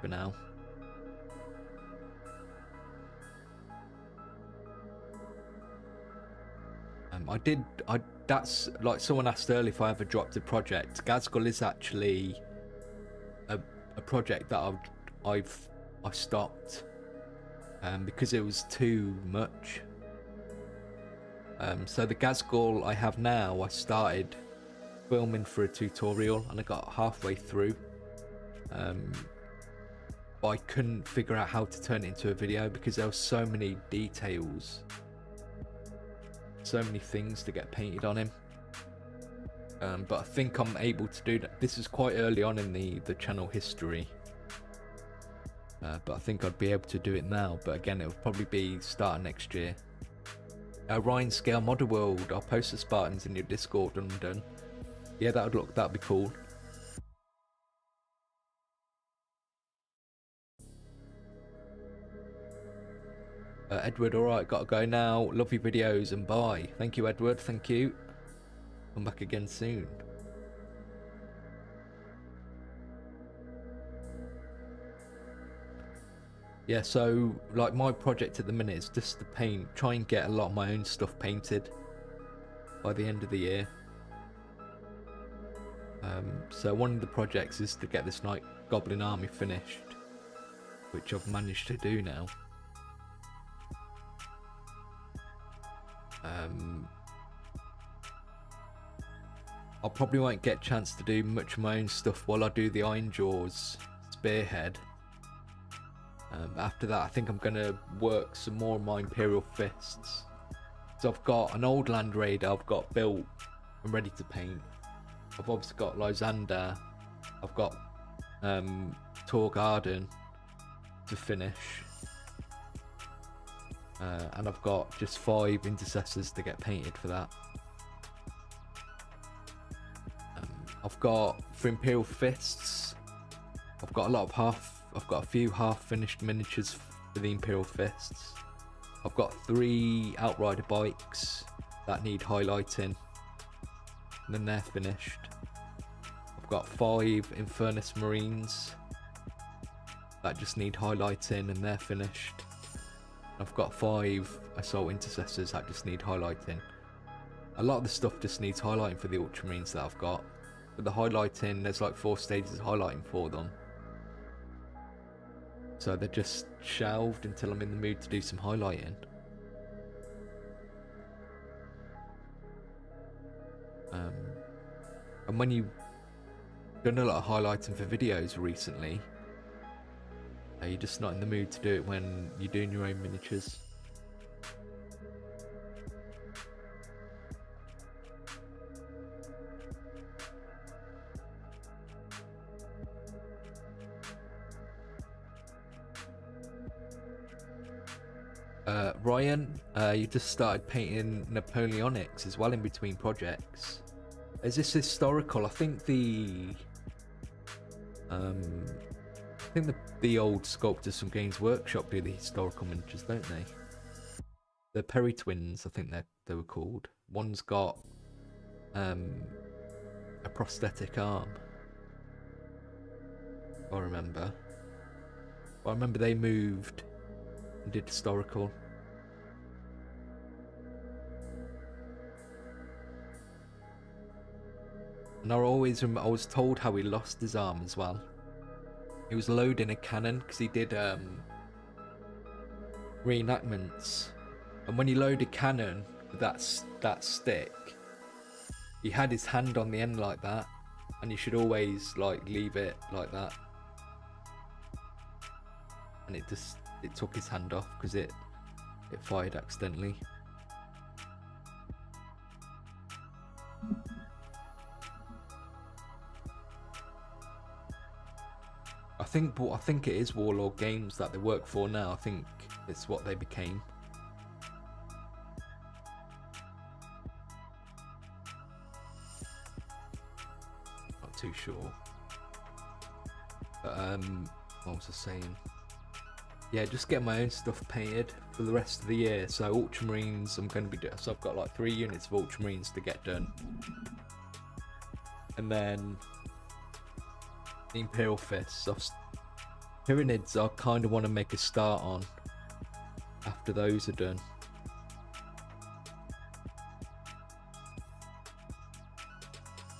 for now. That's like someone asked earlier if I ever dropped a project. Ghazghkull is actually a project that I've stopped because it was too much. So the Ghazghkull I have now, I started filming for a tutorial and I got halfway through, but I couldn't figure out how to turn it into a video because there were so many details, so many things to get painted on him. But I think I'm able to do that. This is quite early on in the channel history, but I think I'd be able to do it now. But again, it'll probably be starting next year. Ryan Scale Model World, I'll post the Spartans in your Discord when I'm done. Yeah, that'd be cool. Edward, alright, gotta go now. Love your videos and bye. Thank you, Edward, thank you. Come back again soon. Yeah, so like my project at the minute is just to try and get a lot of my own stuff painted by the end of the year. So one of the projects is to get this Night Goblin army finished, which I've managed to do now. I probably won't get a chance to do much of my own stuff while I do the Iron Jaws Spearhead. After that, I think I'm going to work some more of my Imperial Fists. So I've got an old Land Raider I've got built and ready to paint. I've obviously got Lysander. I've got Tor Garden to finish. And I've got just 5 intercessors to get painted for that. I've got, for Imperial Fists, I've got a few half-finished miniatures for the Imperial Fists. I've got 3 Outrider bikes that need highlighting, and then they're finished. I've got 5 Infernus Marines that just need highlighting, and they're finished. I've got 5 Assault Intercessors that just need highlighting. A lot of the stuff just needs highlighting for the Ultramarines that I've got. But the highlighting, there's like 4 stages of highlighting for them. So they're just shelved until I'm in the mood to do some highlighting. And when you've done a lot of highlighting for videos recently, you're just not in the mood to do it when you're doing your own miniatures. Ryan, you just started painting Napoleonics as well in between projects. Is this historical? I think the old sculptors from Games Workshop do the historical miniatures, don't they? The Perry twins, I think they were called. One's got a prosthetic arm, I remember. But I remember they moved and did historical. And I was told how he lost his arm as well. He was loading a cannon because he did reenactments, and when you load a cannon with that stick, he had his hand on the end like that, and you should always like leave it like that. And it took his hand off because it fired accidentally. I think it is Warlord Games that they work for now. I think it's what they became. Not too sure. But what was I saying? Yeah, just get my own stuff painted for the rest of the year. So Ultramarines, I'm going to be doing. So I've got like 3 units of Ultramarines to get done, and then the Imperial Fists. Pyramids I kind of want to make a start on after those are done.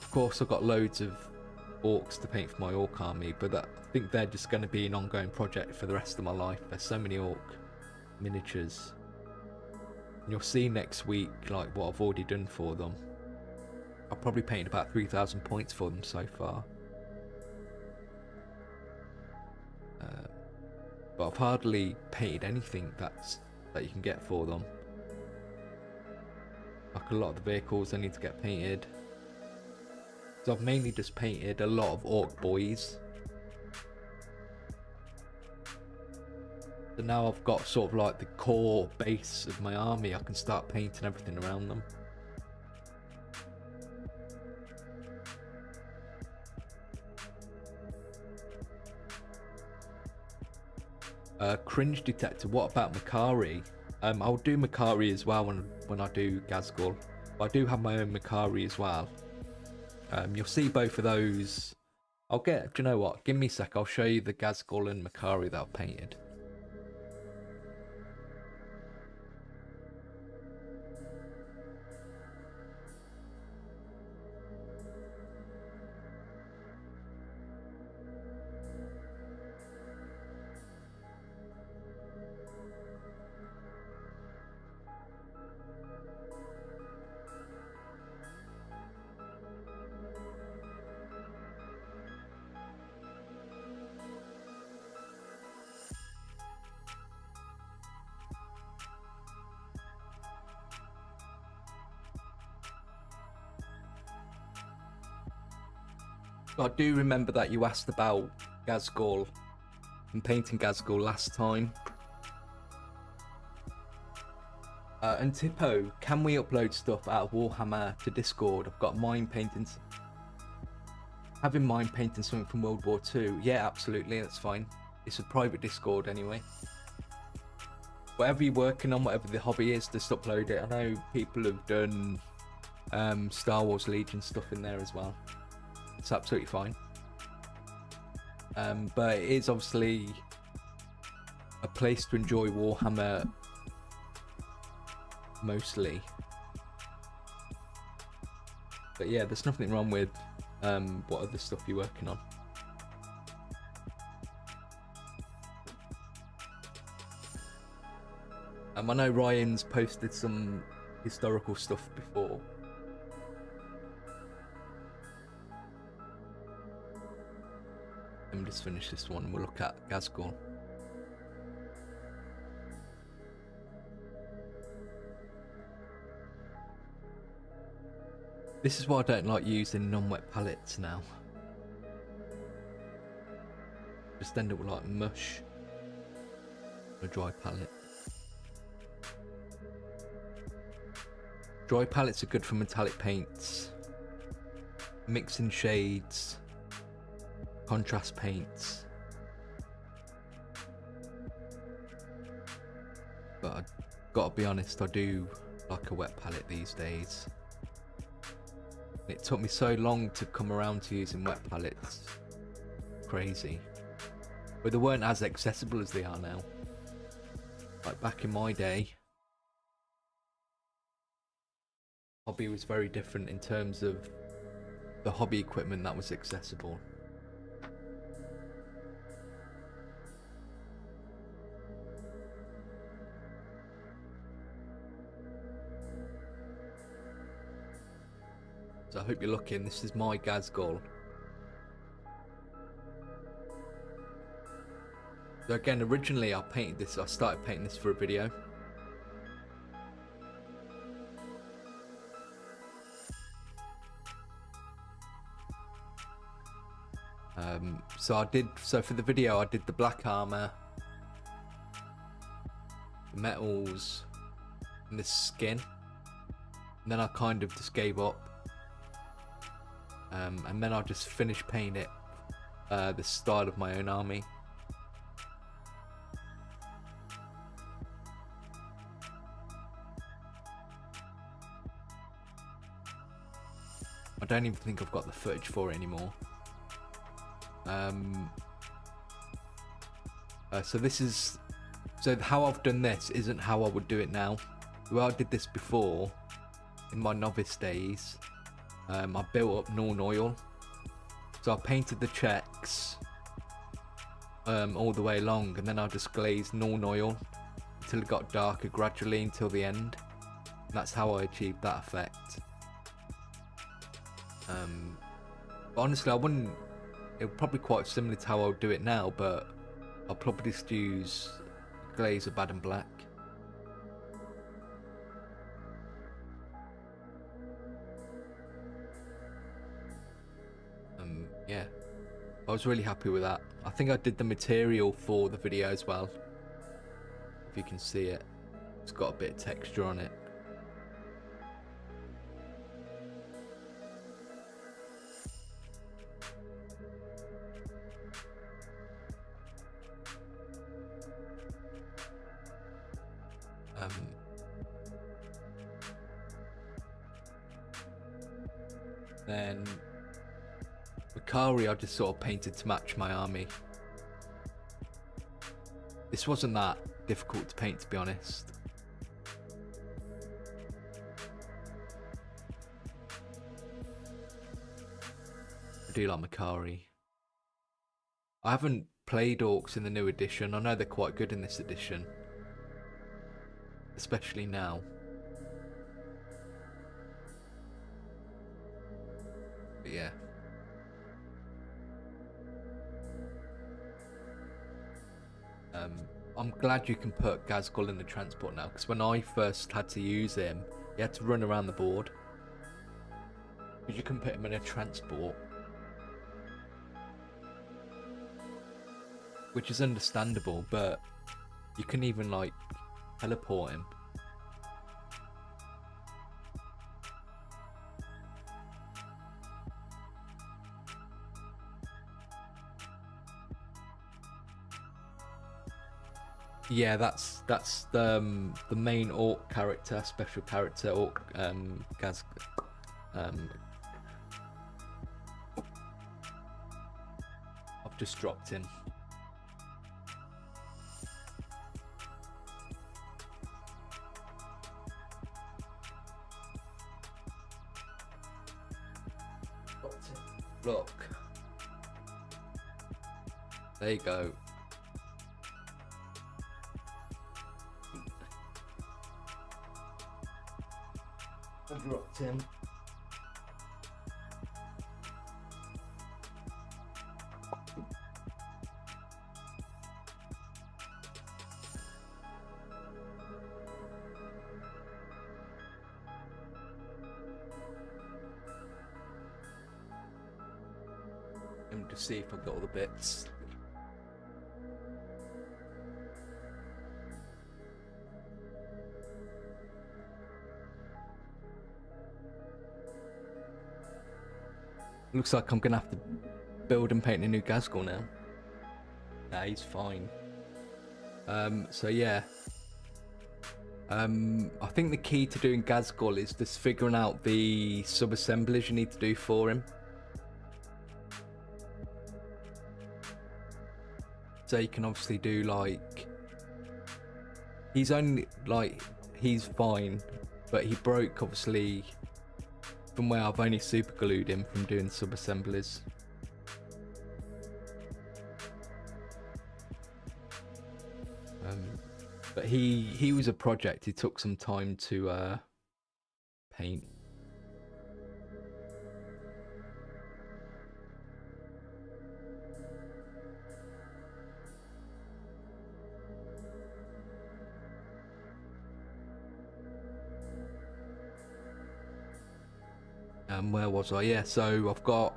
Of course I've got loads of orcs to paint for my orc army, but I think they're just going to be an ongoing project for the rest of my life. There's so many orc miniatures. And you'll see next week like what I've already done for them. I've probably painted about 3,000 points for them so far. But I've hardly painted anything that you can get for them. Like a lot of the vehicles I need to get painted. So I've mainly just painted a lot of orc boys. So now I've got sort of like the core base of my army, I can start painting everything around them. Cringe detector, what about Makari? I'll do Makari as well when I do Ghazghkull. I do have my own Makari as well. You'll see both of those. Do you know what? Give me a sec, I'll show you the Ghazghkull and Makari that I've painted. I do remember that you asked about Ghazghkull and painting Ghazghkull last time. And Tippo, can we upload stuff out of Warhammer to Discord? I've got mine painting. Having mine painting something from World War II. Yeah, absolutely, that's fine. It's a private Discord anyway. Whatever you're working on, whatever the hobby is, just upload it. I know people have done Star Wars Legion stuff in there as well. It's absolutely fine. But it is obviously a place to enjoy Warhammer mostly. But yeah, there's nothing wrong with what other stuff you're working on. I know Ryan's posted some historical stuff before. let's finish this one. We'll look at Ghazghkull. This is why I don't like using non-wet palettes now. Just end up with like mush. A dry palette. Dry palettes are good for metallic paints, mixing shades, contrast paints. But I gotta be honest, I do like a wet palette these days. It took me so long to come around to using wet palettes. Crazy. But they weren't as accessible as they are now. Like back in my day, hobby was very different in terms of the hobby equipment that was accessible. So I hope you're looking. This is my Ghazghkull. So again, originally I started painting this for a video. So for the video I did the black armor, the metals, and the skin. And then I kind of just gave up. And then I just finished painting it the style of my own army. I don't even think I've got the footage for it anymore. So how I've done this isn't how I would do it now. The way I did this before, in my novice days, I built up Norn oil. So I painted the checks all the way along, and then I just glazed Norn oil until it got darker gradually until the end. And that's how I achieved that effect. But honestly, it would probably quite similar to how I would do it now, but I'll probably just use glaze of bad and black. Yeah, I was really happy with that. I think I did the material for the video as well. If you can see it, it's got a bit of texture on it. Then Makari I just sort of painted to match my army. This wasn't that difficult to paint, to be honest. I do like Makari. I haven't played orcs in the new edition. I know they're quite good in this edition, especially now. But yeah. I'm glad you can put Ghazghkull in the transport now, because when I first had to use him, you had to run around the board. Because you can put him in a transport. Which is understandable, but you can even like teleport him. Yeah, that's the main orc character, special character, orc Ghaz. I've just dropped him. Look. There you go. I dropped him. just see if I've got all the bits. Looks like I'm gonna have to build and paint a new Ghazghkull now. Nah, he's fine. So yeah. I think the key to doing Ghazghkull is just figuring out the sub-assemblies you need to do for him. So you can obviously do like... He's only like... He's fine, but he broke obviously from where I've only super glued him from doing sub-assemblies. But he was a project. He took some time to paint. Where was I? Yeah, so I've got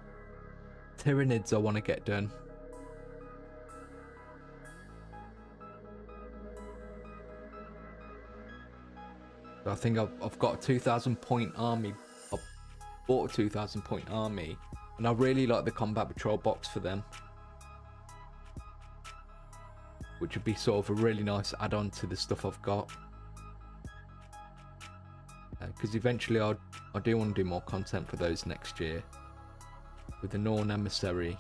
Tyranids I want to get done. I think I've got a 2,000 point army. I bought a 2,000 point army, and I really like the combat patrol box for them, which would be sort of a really nice add-on to the stuff I've got. Because eventually I do want to do more content for those next year with the Norn Emissary.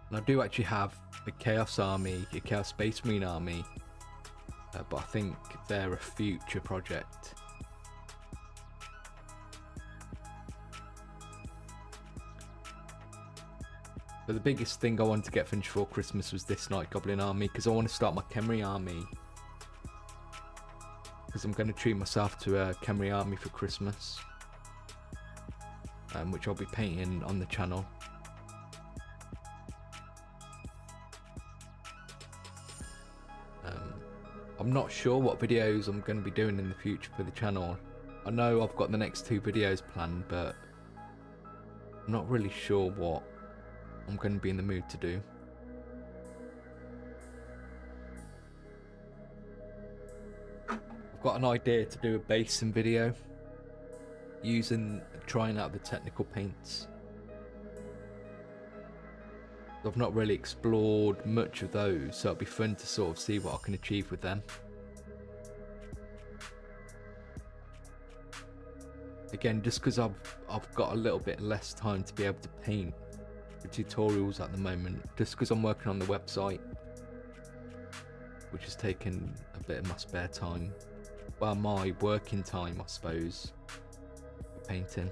And I do actually have a Chaos Army, a Chaos Space Marine Army, but I think they're a future project. But the biggest thing I wanted to get finished for Christmas was this Night Goblin army, because I want to start my Khemri army. Because I'm going to treat myself to a Khemri army for Christmas, which I'll be painting on the channel. I'm not sure what videos I'm going to be doing in the future for the channel. I know I've got the next 2 videos planned, but I'm not really sure what I'm going to be in the mood to do. I've got an idea to do a basin video trying out the technical paints. I've not really explored much of those, so it'll be fun to sort of see what I can achieve with them. Again, just because I've got a little bit less time to be able to paint the tutorials at the moment, just because I'm working on the website, which has taken a bit of my spare time. Well, my working time, I suppose, for painting.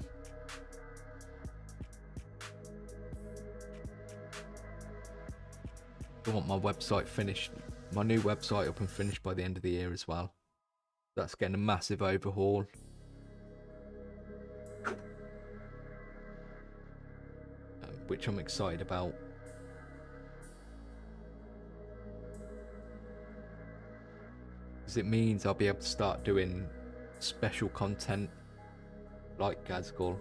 I want my website finished, my new website up and finished by the end of the year as well. That's getting a massive overhaul. Which I'm excited about. Because it means I'll be able to start doing special content like Ghazghkull.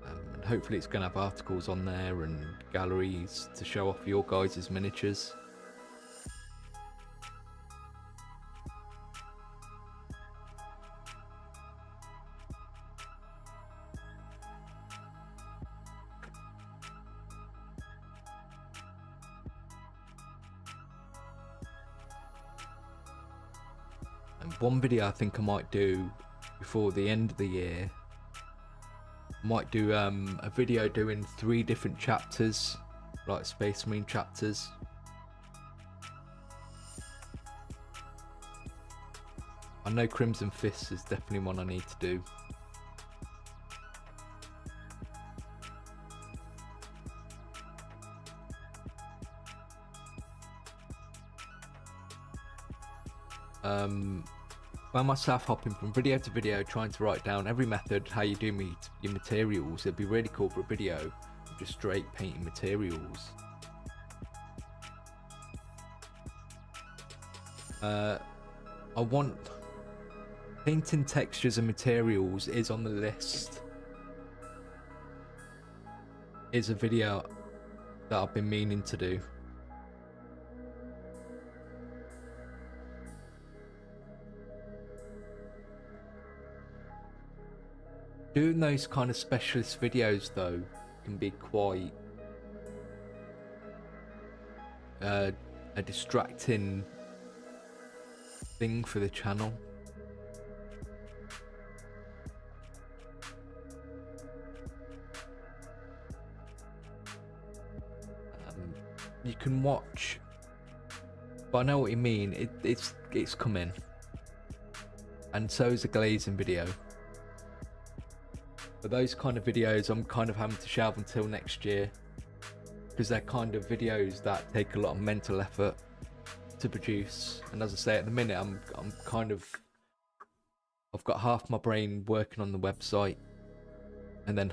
And hopefully it's going to have articles on there and galleries to show off your guys' miniatures. One video I think I might do before the end of the year, I might do a video doing 3 different chapters, like Space Marine chapters. I know Crimson Fist is definitely one I need to do. By myself hopping from video to video trying to write down every method how you do your materials, it'd be really cool for a video. just straight painting materials. I want painting textures and materials is on the list. Is a video that I've been meaning to do. Doing those kind of specialist videos though can be quite a distracting thing for the channel. You can watch, but I know what you mean. It's coming, and so is a glazing video. But those kind of videos I'm kind of having to shelve until next year, because they're kind of videos that take a lot of mental effort to produce. And as I say, at the minute I've got half my brain working on the website, and then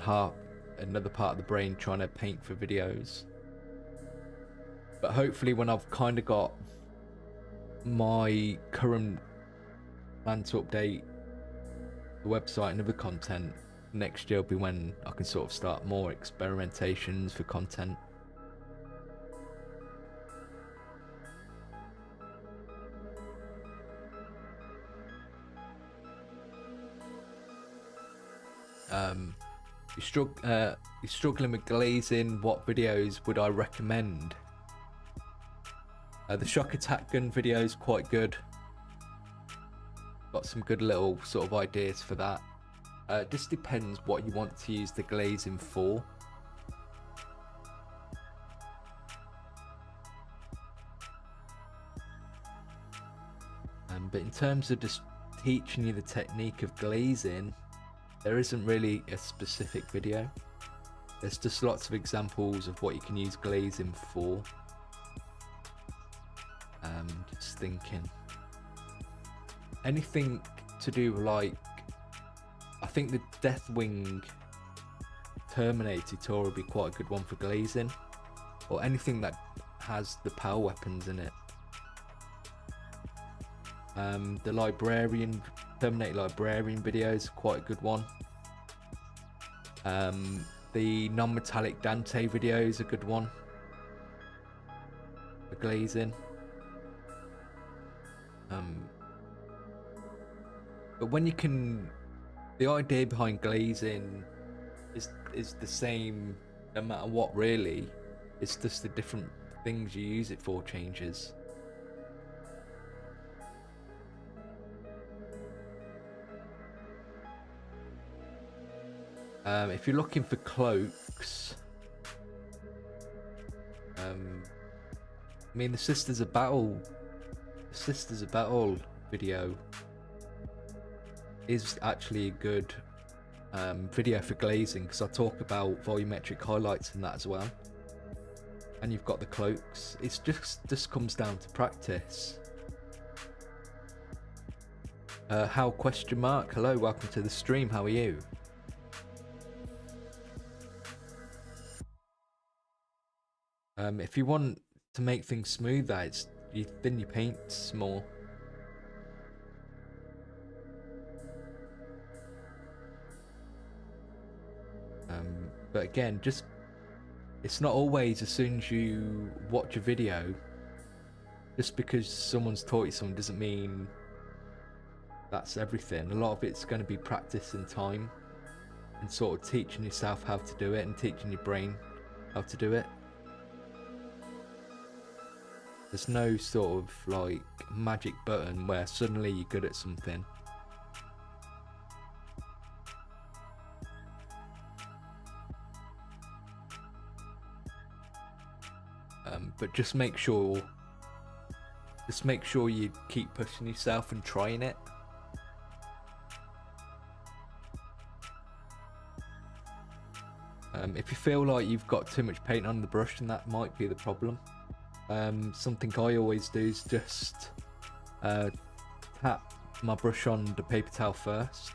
another part of the brain trying to paint for videos. But hopefully when I've kind of got my current plan to update the website and other content, next year will be when I can sort of start more experimentations for content. You're struggling with glazing, what videos would I recommend? The shock attack gun video is quite good. Got some good little sort of ideas for that. Just depends what you want to use the glazing for. But in terms of just teaching you the technique of glazing, there isn't really a specific video. There's just lots of examples of what you can use glazing for. Just thinking. Anything to do with, like, I think the Deathwing Terminator tutorial would be quite a good one for glazing, or anything that has the power weapons in it. The Terminator Librarian video is quite a good one. The non-metallic Dante video is a good one for glazing. But when you can, the idea behind glazing is the same no matter what, really. It's just the different things you use it for changes. If you're looking for cloaks, I mean, the Sisters of Battle video is actually a good video for glazing, because I talk about volumetric highlights in that as well. And you've got the cloaks. It's just comes down to practice. How ? Hello, welcome to the stream. How are you? If you want to make things smoother, you thin your paints more. But again, it's not always as soon as you watch a video, just because someone's taught you something doesn't mean that's everything. A lot of it's going to be practice and time, and sort of teaching yourself how to do it and teaching your brain how to do it. There's no sort of like magic button where suddenly you're good at something. But just make sure you keep pushing yourself and trying it. If you feel like you've got too much paint on the brush, then that might be the problem. Something I always do is just tap my brush on the paper towel first.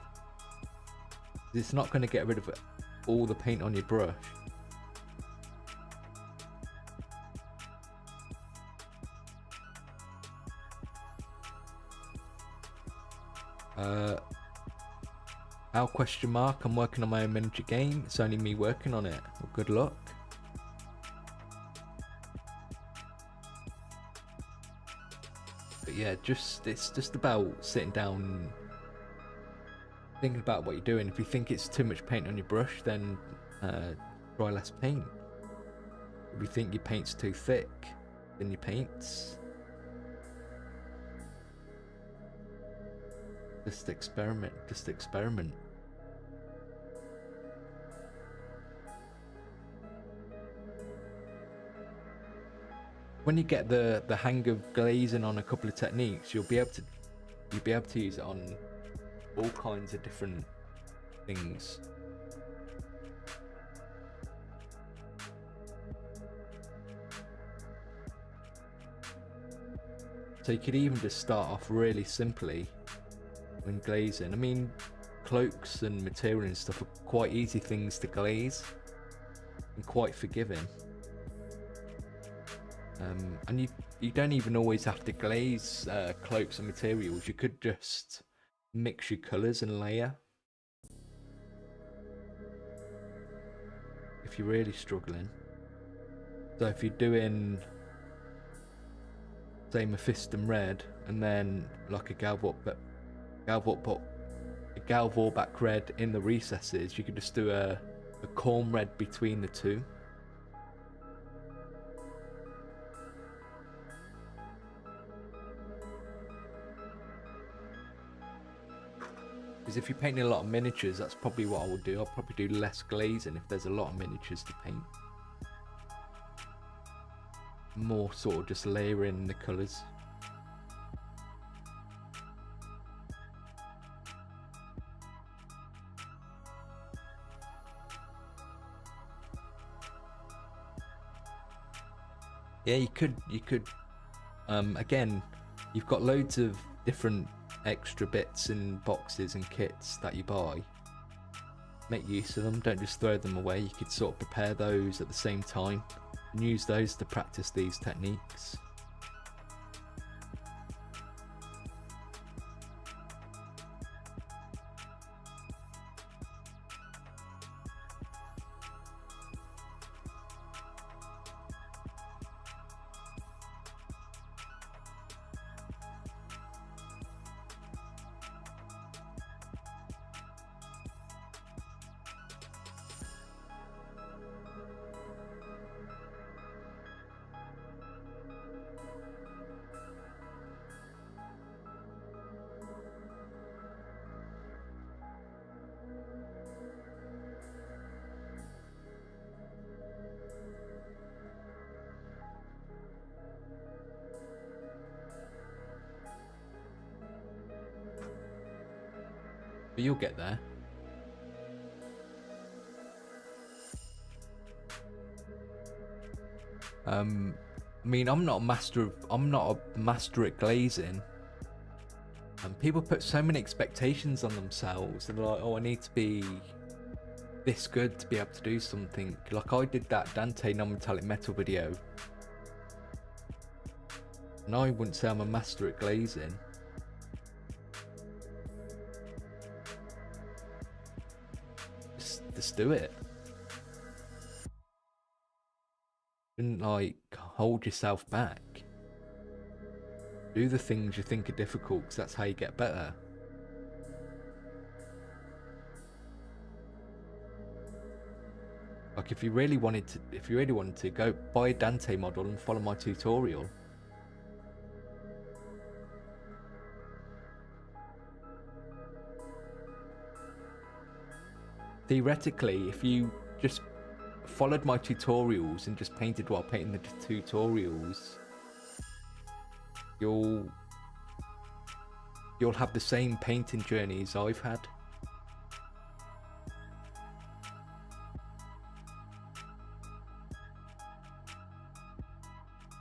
It's not going to get rid of all the paint on your brush, Our question mark, I'm working on my own miniature game. It's only me working on it. Well, good luck. But yeah, it's just about sitting down, thinking about what you're doing. If you think it's too much paint on your brush, then try less paint. If you think your paint's too thick, then your paints. Just experiment, just experiment. When you get the hang of glazing on a couple of techniques, you'll be able to use it on all kinds of different things. So you could even just start off really simply when glazing. I mean, cloaks and material and stuff are quite easy things to glaze and quite forgiving. And you don't even always have to glaze cloaks and materials. You could just mix your colours and layer if you're really struggling. So if you're doing, say, Mephiston red and then like a Galvorback red in the recesses, you could just do a corn red between the two. Because if you're painting a lot of miniatures, that's probably what I would do. I'll probably do less glazing if there's a lot of miniatures to paint. More sort of just layering the colours. Yeah, you could again, you've got loads of different extra bits and boxes and kits that you buy. Make use of them, don't just throw them away. You could sort of prepare those at the same time and use those to practice these techniques. But you'll get there. I mean, I'm not a master at glazing. And people put so many expectations on themselves. They're like, oh, I need to be this good to be able to do something. Like I did that Dante non-metallic metal video. And I wouldn't say I'm a master at glazing. Just do it. Don't like hold yourself back. Do the things you think are difficult, because that's how you get better. Like if you really wanted to go buy a Dante model and follow my tutorial. Theoretically, if you just followed my tutorials and just painted while painting the tutorials, you'll have the same painting journey as I've had.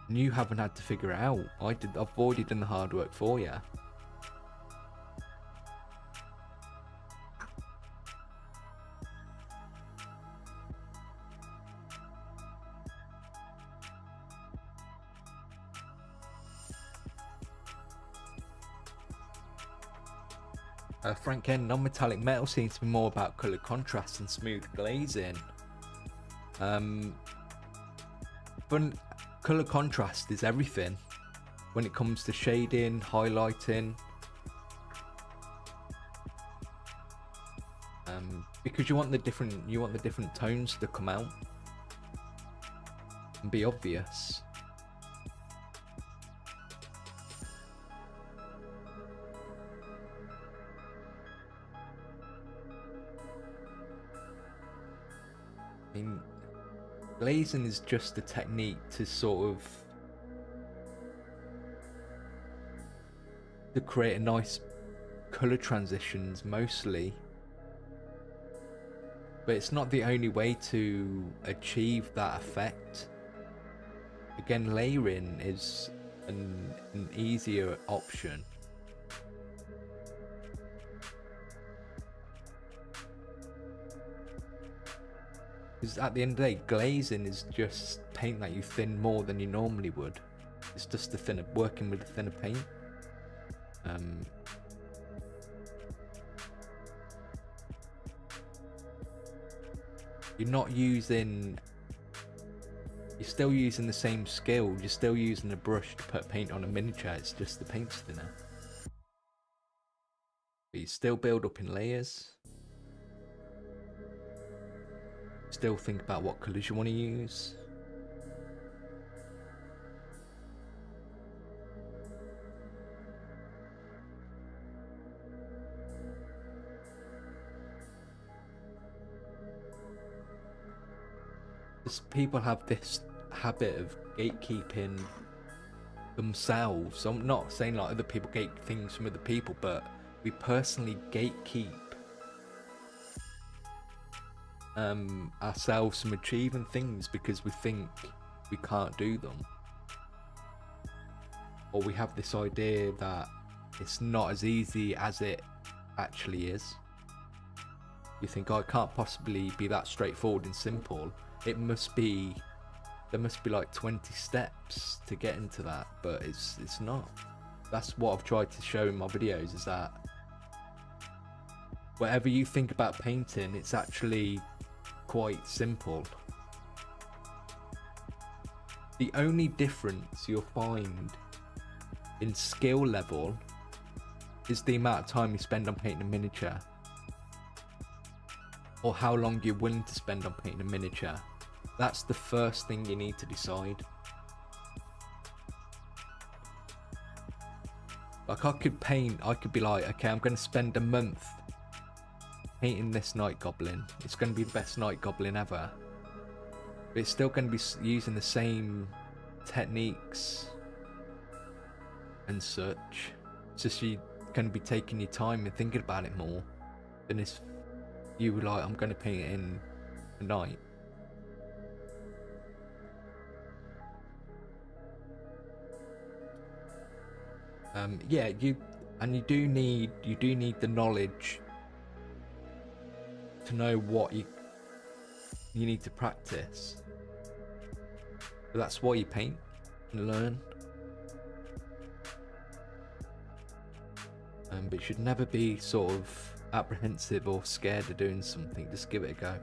And you haven't had to figure it out. I've already done the hard work for you. Frank N, non-metallic metal seems to be more about colour contrast and smooth glazing. But colour contrast is everything when it comes to shading, highlighting. Because you want the different tones to come out and be obvious. I mean, glazing is just a technique to sort of create a nice colour transitions mostly. But it's not the only way to achieve that effect. Again, layering is an easier option. Because at the end of the day, glazing is just paint that you thin more than you normally would. It's just working with a thinner paint. You're still using the same skill, you're still using a brush to put paint on a miniature, it's just the paint's thinner. But you still build up in layers. Still think about what colours you want to use. People have this habit of gatekeeping themselves. I'm not saying like other people gate things from other people, but we personally gatekeep ourselves from achieving things because we think we can't do them, or we have this idea that it's not as easy as it actually is. You think, oh, it can't possibly be that straightforward and simple. There must be like 20 steps to get into that, but it's not. That's what I've tried to show in my videos, is that whatever you think about painting, it's actually quite simple. The only difference you'll find in skill level is the amount of time you spend on painting a miniature, or how long you're willing to spend on painting a miniature. That's the first thing you need to decide. Like I could be like, okay, I'm going to spend a month painting this night goblin. It's going to be the best night goblin ever. But it's still going to be using the same techniques and such. It's just you're going to be taking your time and thinking about it more than if you were like, I'm going to paint it in a night. Yeah, you do need the knowledge to know what you need to practice. But that's why you paint and learn. But you should never be sort of apprehensive or scared of doing something. Just give it a go.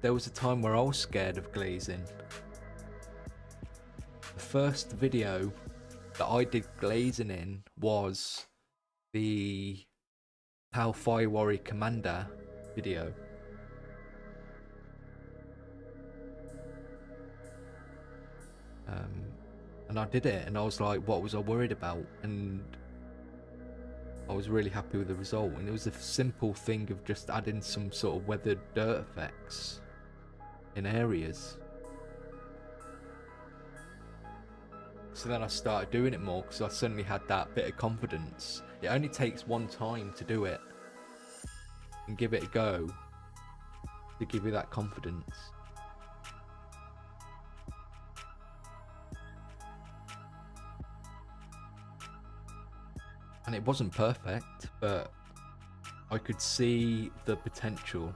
There was a time where I was scared of glazing. The first video that I did glazing in was the Pal Fire Warrior Commander video. And I did it, and I was like, what was I worried about? And I was really happy with the result. And it was a simple thing of just adding some sort of weathered dirt effects in areas. So then I started doing it more because I suddenly had that bit of confidence. It only takes one time to do it and give it a go to give you that confidence. And it wasn't perfect, but I could see the potential.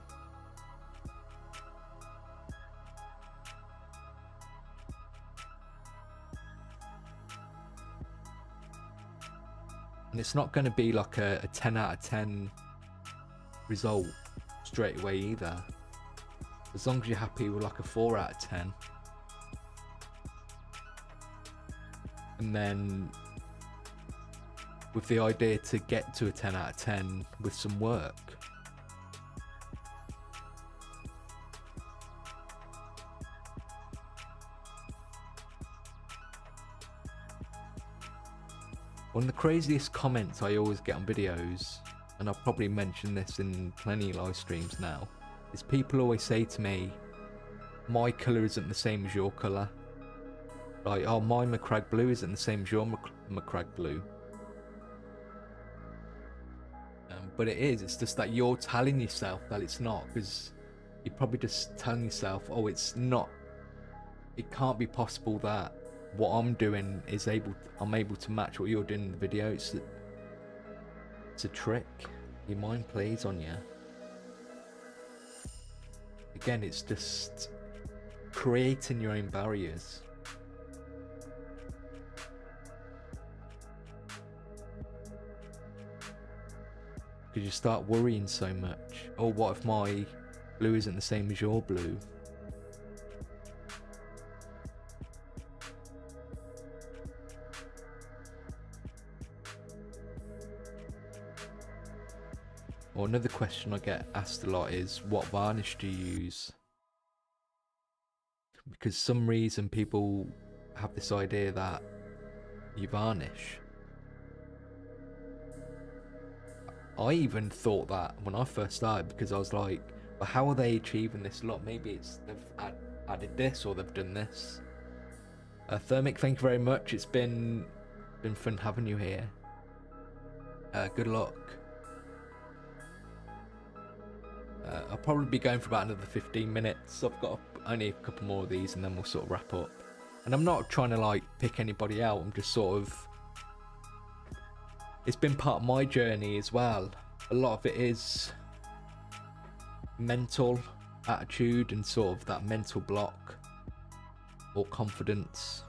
And it's not going to be like a 10 out of 10 result straight away either. As long as you're happy with like a 4 out of 10. And then with the idea to get to a 10 out of 10 with some work. One of the craziest comments I always get on videos, and I've probably mentioned this in plenty of live streams now, is people always say to me, my colour isn't the same as your colour. Like, oh, my Macragge blue isn't the same as your Macragge blue. But it is, it's just that you're telling yourself that it's not, because you're probably just telling yourself, oh, it's not, it can't be possible that what I'm doing is I'm able to match what you're doing in the video. It's a trick. Your mind plays on you. Again, it's just creating your own barriers. Because you start worrying so much. Oh, what if my blue isn't the same as your blue? Or another question I get asked a lot is, what varnish do you use? Because some reason people have this idea that you varnish. I even thought that when I first started, because I was like, well, how are they achieving this lot? Maybe it's they've added this or they've done this. Thermic, thank you very much. It's been fun having you here. Good luck. I'll probably be going for about another 15 minutes. I've got only a couple more of these and then we'll sort of wrap up. And I'm not trying to like pick anybody out. I'm just sort of, it's been part of my journey as well. A lot of it is mental attitude and sort of that mental block or confidence.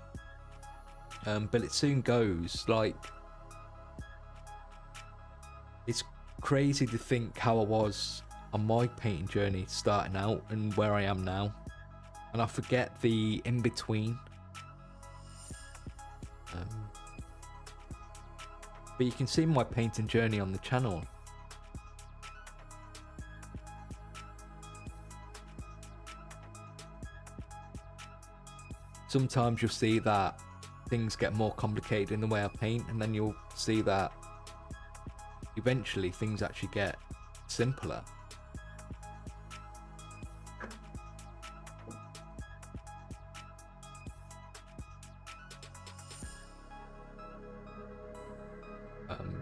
But it soon goes. Like, it's crazy to think how I was on my painting journey starting out and where I am now, and I forget the in-between. But you can see my painting journey on the channel. Sometimes you'll see that things get more complicated in the way I paint, and then you'll see that eventually things actually get simpler.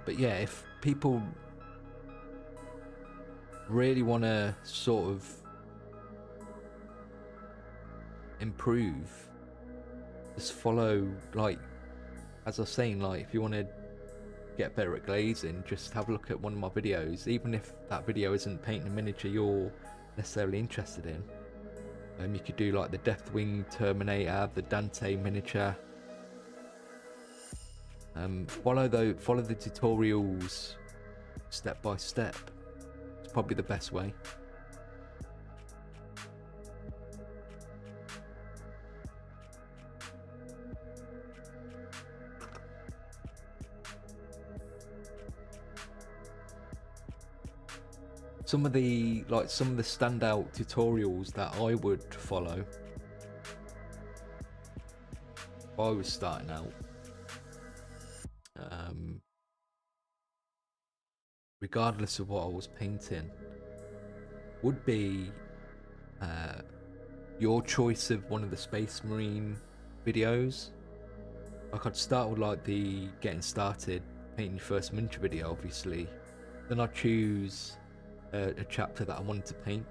But yeah, if people really want to sort of improve, just follow, like, as I was saying, like, if you want to get better at glazing, just have a look at one of my videos, even if that video isn't painting a miniature you're necessarily interested in. You could do like the Deathwing Terminator, the Dante miniature. Follow the tutorials step by step. It's probably the best way. Some of the standout tutorials that I would follow if I was starting out, regardless of what I was painting, would be your choice of one of the Space Marine videos. Like, I'd start with like the getting started painting your first miniature video, obviously. Then I'd choose a chapter that I wanted to paint.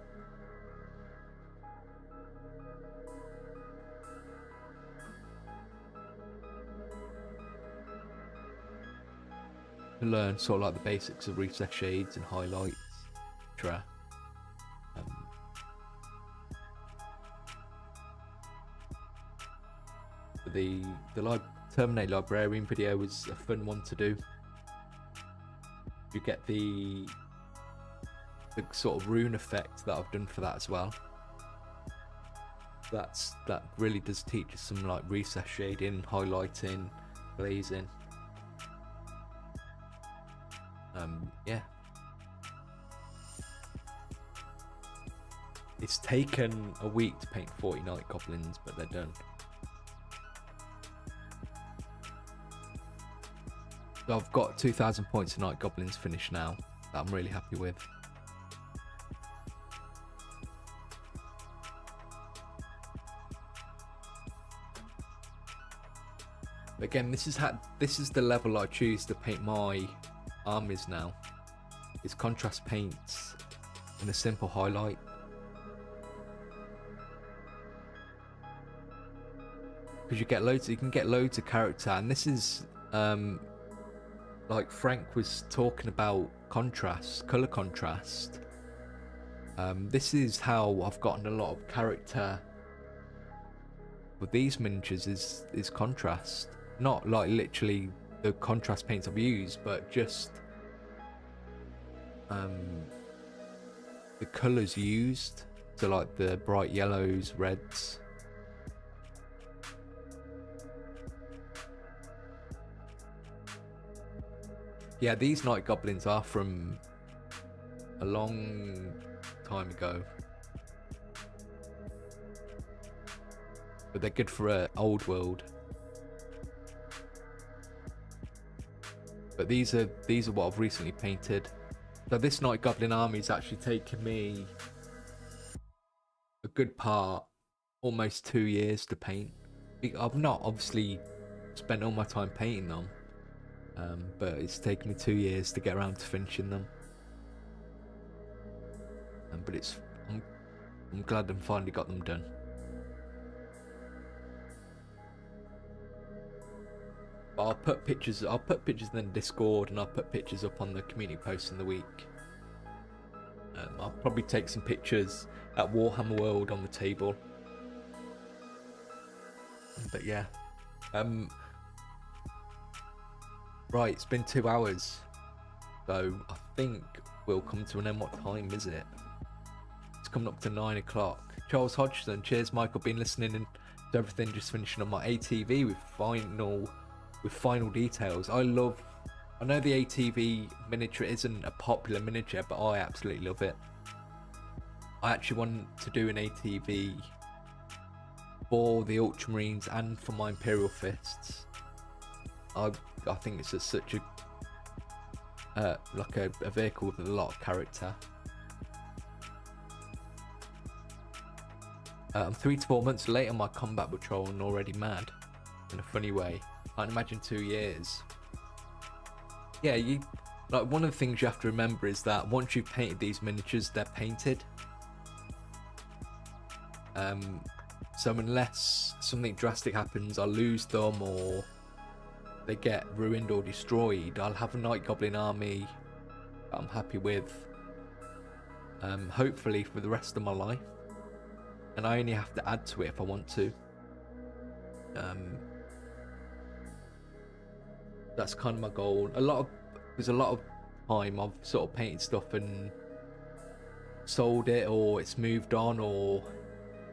To learn sort of like the basics of recessed shades and highlights, etc. The Terminator Librarian video was a fun one to do. You get the sort of rune effect that I've done for that as well. That really does teach us some like recess shading, highlighting, glazing. Yeah. It's taken a week to paint 40 night goblins, but they're done. So I've got 2,000 points of night goblins finished now that I'm really happy with. Again, this is the level I choose to paint my armies now. It's contrast paints and a simple highlight. Because you can get loads of character, and this is like Frank was talking about contrast, color contrast. This is how I've gotten a lot of character with these miniatures is contrast. Not like literally the contrast paints I've used, but just the colours used. So like the bright yellows, reds. Yeah, these night goblins are from a long time ago, but they're good for old world. But these are what I've recently painted. So this night goblin army has actually taken me a good part, almost 2 years to paint. I've not obviously spent all my time painting them, but it's taken me 2 years to get around to finishing them. But I'm glad I've finally got them done. But I'll put pictures in the Discord, and I'll put pictures up on the community posts in the week. I'll probably take some pictures at Warhammer World on the table. But yeah, right, it's been 2 hours, so I think we'll come to an end. What time is it? It's coming up to 9 o'clock. Charles Hodgson, cheers Michael, been listening in to everything, just finishing on my ATV with final details. I know the ATV miniature isn't a popular miniature, but I absolutely love it. I actually want to do an ATV for the Ultramarines and for my Imperial Fists. I think it's such a like a vehicle with a lot of character. I'm 3 to 4 months late on my combat patrol and already mad in a funny way. Can't imagine 2 years. Yeah, one of the things you have to remember is that once you've painted these miniatures, they're painted. So unless something drastic happens, I lose them or they get ruined or destroyed, I'll have a night goblin army that I'm happy with, hopefully for the rest of my life, and I only have to add to it if I want to. That's kind of my goal. There's a lot of time I've sort of painted stuff and sold it, or it's moved on, or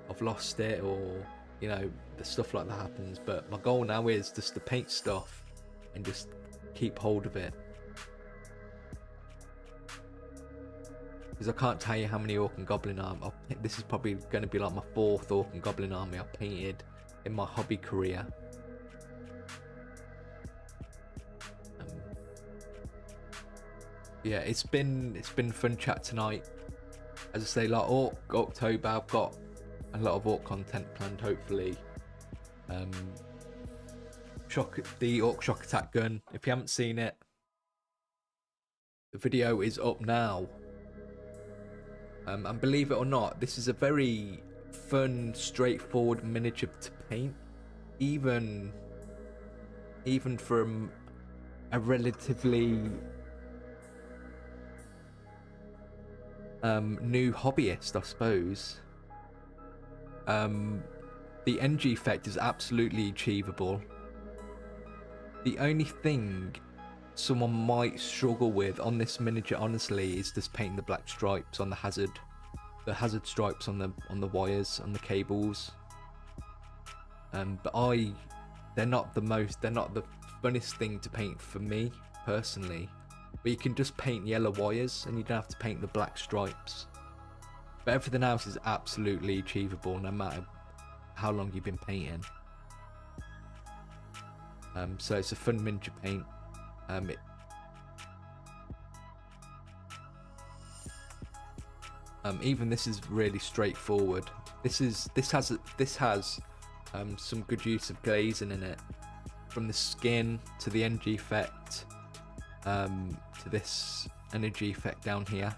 I've lost it, or the stuff like that happens. But my goal now is just to paint stuff and just keep hold of it, because I can't tell you how many Orc and Goblin army this is probably going to be like my 4th Orc and Goblin army I've painted in my hobby career. Yeah, it's been fun chat tonight. As I say, like October, I've got a lot of Orc content planned, hopefully. The Orc shock attack gun, if you haven't seen it, the video is up now. And believe it or not, this is a very fun, straightforward miniature to paint, even from a relatively new hobbyist, I suppose. The NG effect is absolutely achievable. The only thing someone might struggle with on this miniature, honestly, is just painting the black stripes on the hazard stripes on the wires, on the cables. But they're not the funnest thing to paint for me personally. But you can just paint yellow wires and you don't have to paint the black stripes. But everything else is absolutely achievable no matter how long you've been painting. So it's a fun miniature paint. Even this is really straightforward. This has some good use of glazing in it, from the skin to the energy effect, to this energy effect down here.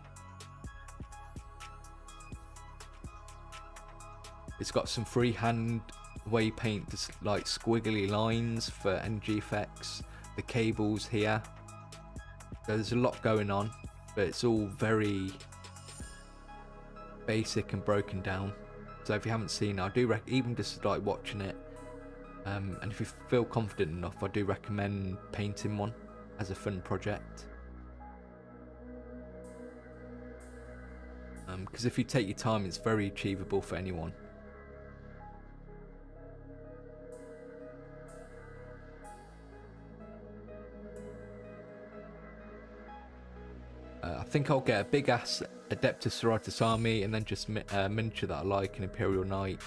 It's got some freehand where you paint just like squiggly lines for energy effects. The cables here. There's a lot going on, but it's all very basic and broken down. So if you haven't seen it, I do even just like watching it, and if you feel confident enough, I do recommend painting one as a fun project. Because if you take your time, it's very achievable for anyone. I think I'll get a big ass Adeptus Sororitas army, and then just miniature that I like, an Imperial Knight,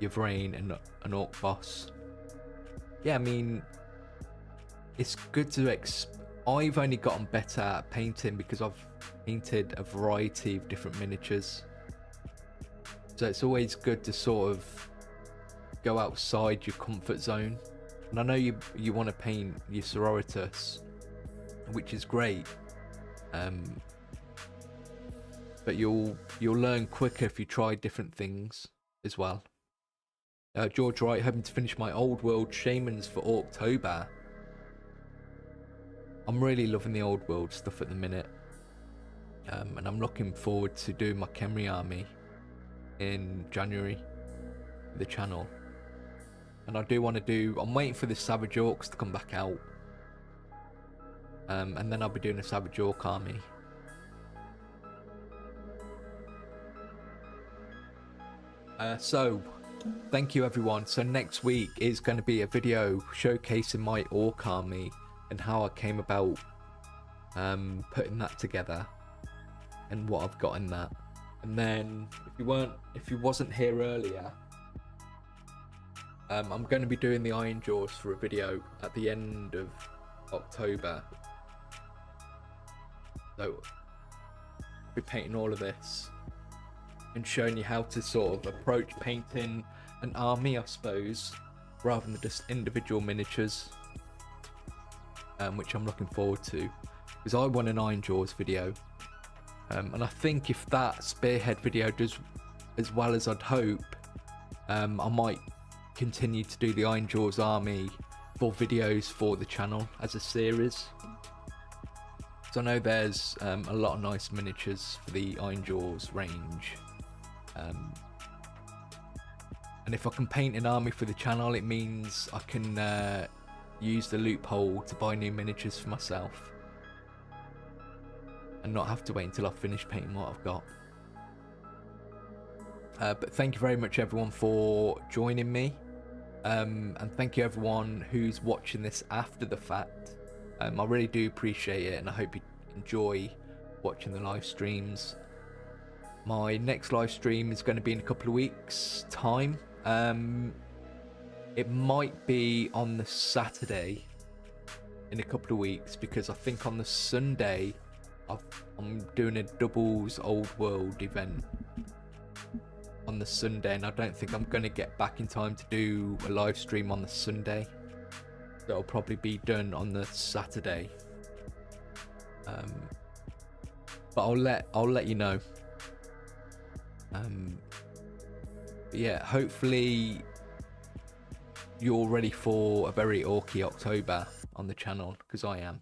Yvrain, and an Orc boss. Yeah, I mean, it's good to I've only gotten better at painting because I've painted a variety of different miniatures. So it's always good to sort of go outside your comfort zone. And I know you want to paint your Sororitas, which is great. But you'll learn quicker if you try different things as well. George Wright, hoping to finish my old world shamans for ORKTOBER. I'm really loving the old world stuff at the minute, and I'm looking forward to doing my Khemri army in January for the channel. And I do want to do, I'm waiting for the Savage Orcs to come back out, and then I'll be doing a Savage Orc army. So thank you everyone. So next week is going to be a video showcasing my Orc army and how I came about putting that together and what I've got in that. And then if you wasn't here earlier, I'm going to be doing the Iron Jaws for a video at the end of October. So I'll be painting all of this and showing you how to sort of approach painting an army, I suppose, rather than just individual miniatures, which I'm looking forward to, because I want an Iron Jaws video, and I think if that Spearhead video does as well as I'd hope, I might continue to do the Iron Jaws army for videos for the channel as a series. So I know there's a lot of nice miniatures for the Iron Jaws range. And if I can paint an army for the channel, it means I can use the loophole to buy new miniatures for myself and not have to wait until I've finished painting what I've got. But thank you very much everyone for joining me, and thank you everyone who's watching this after the fact. I really do appreciate it, and I hope you enjoy watching the live streams. My next live stream is going to be in a couple of weeks time. It might be on the Saturday in a couple of weeks, because I think on the Sunday I'm doing a doubles old world event on the Sunday, and I don't think I'm going to get back in time to do a live stream on the Sunday. So it'll probably be done on the Saturday, but I'll let you know. But yeah, hopefully you're ready for a very orky October on the channel, because I am.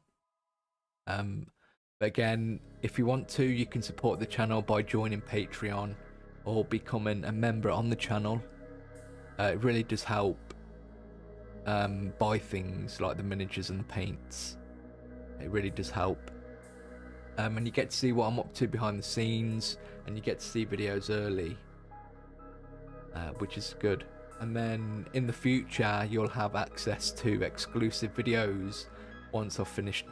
But again, if you want to, you can support the channel by joining Patreon or becoming a member on the channel. It really does help buy things like the miniatures and the paints. It really does help. And you get to see what I'm up to behind the scenes, and you get to see videos early, which is good. And then in the future, you'll have access to exclusive videos once I've finished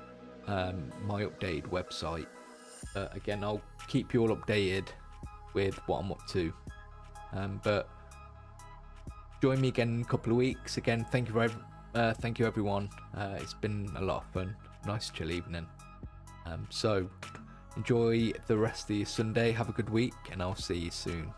my updated website. Again, I'll keep you all updated with what I'm up to. But join me again in a couple of weeks. Again, thank you everyone. It's been a lot of fun. Nice chill evening. So enjoy the rest of your Sunday. Have a good week, and I'll see you soon.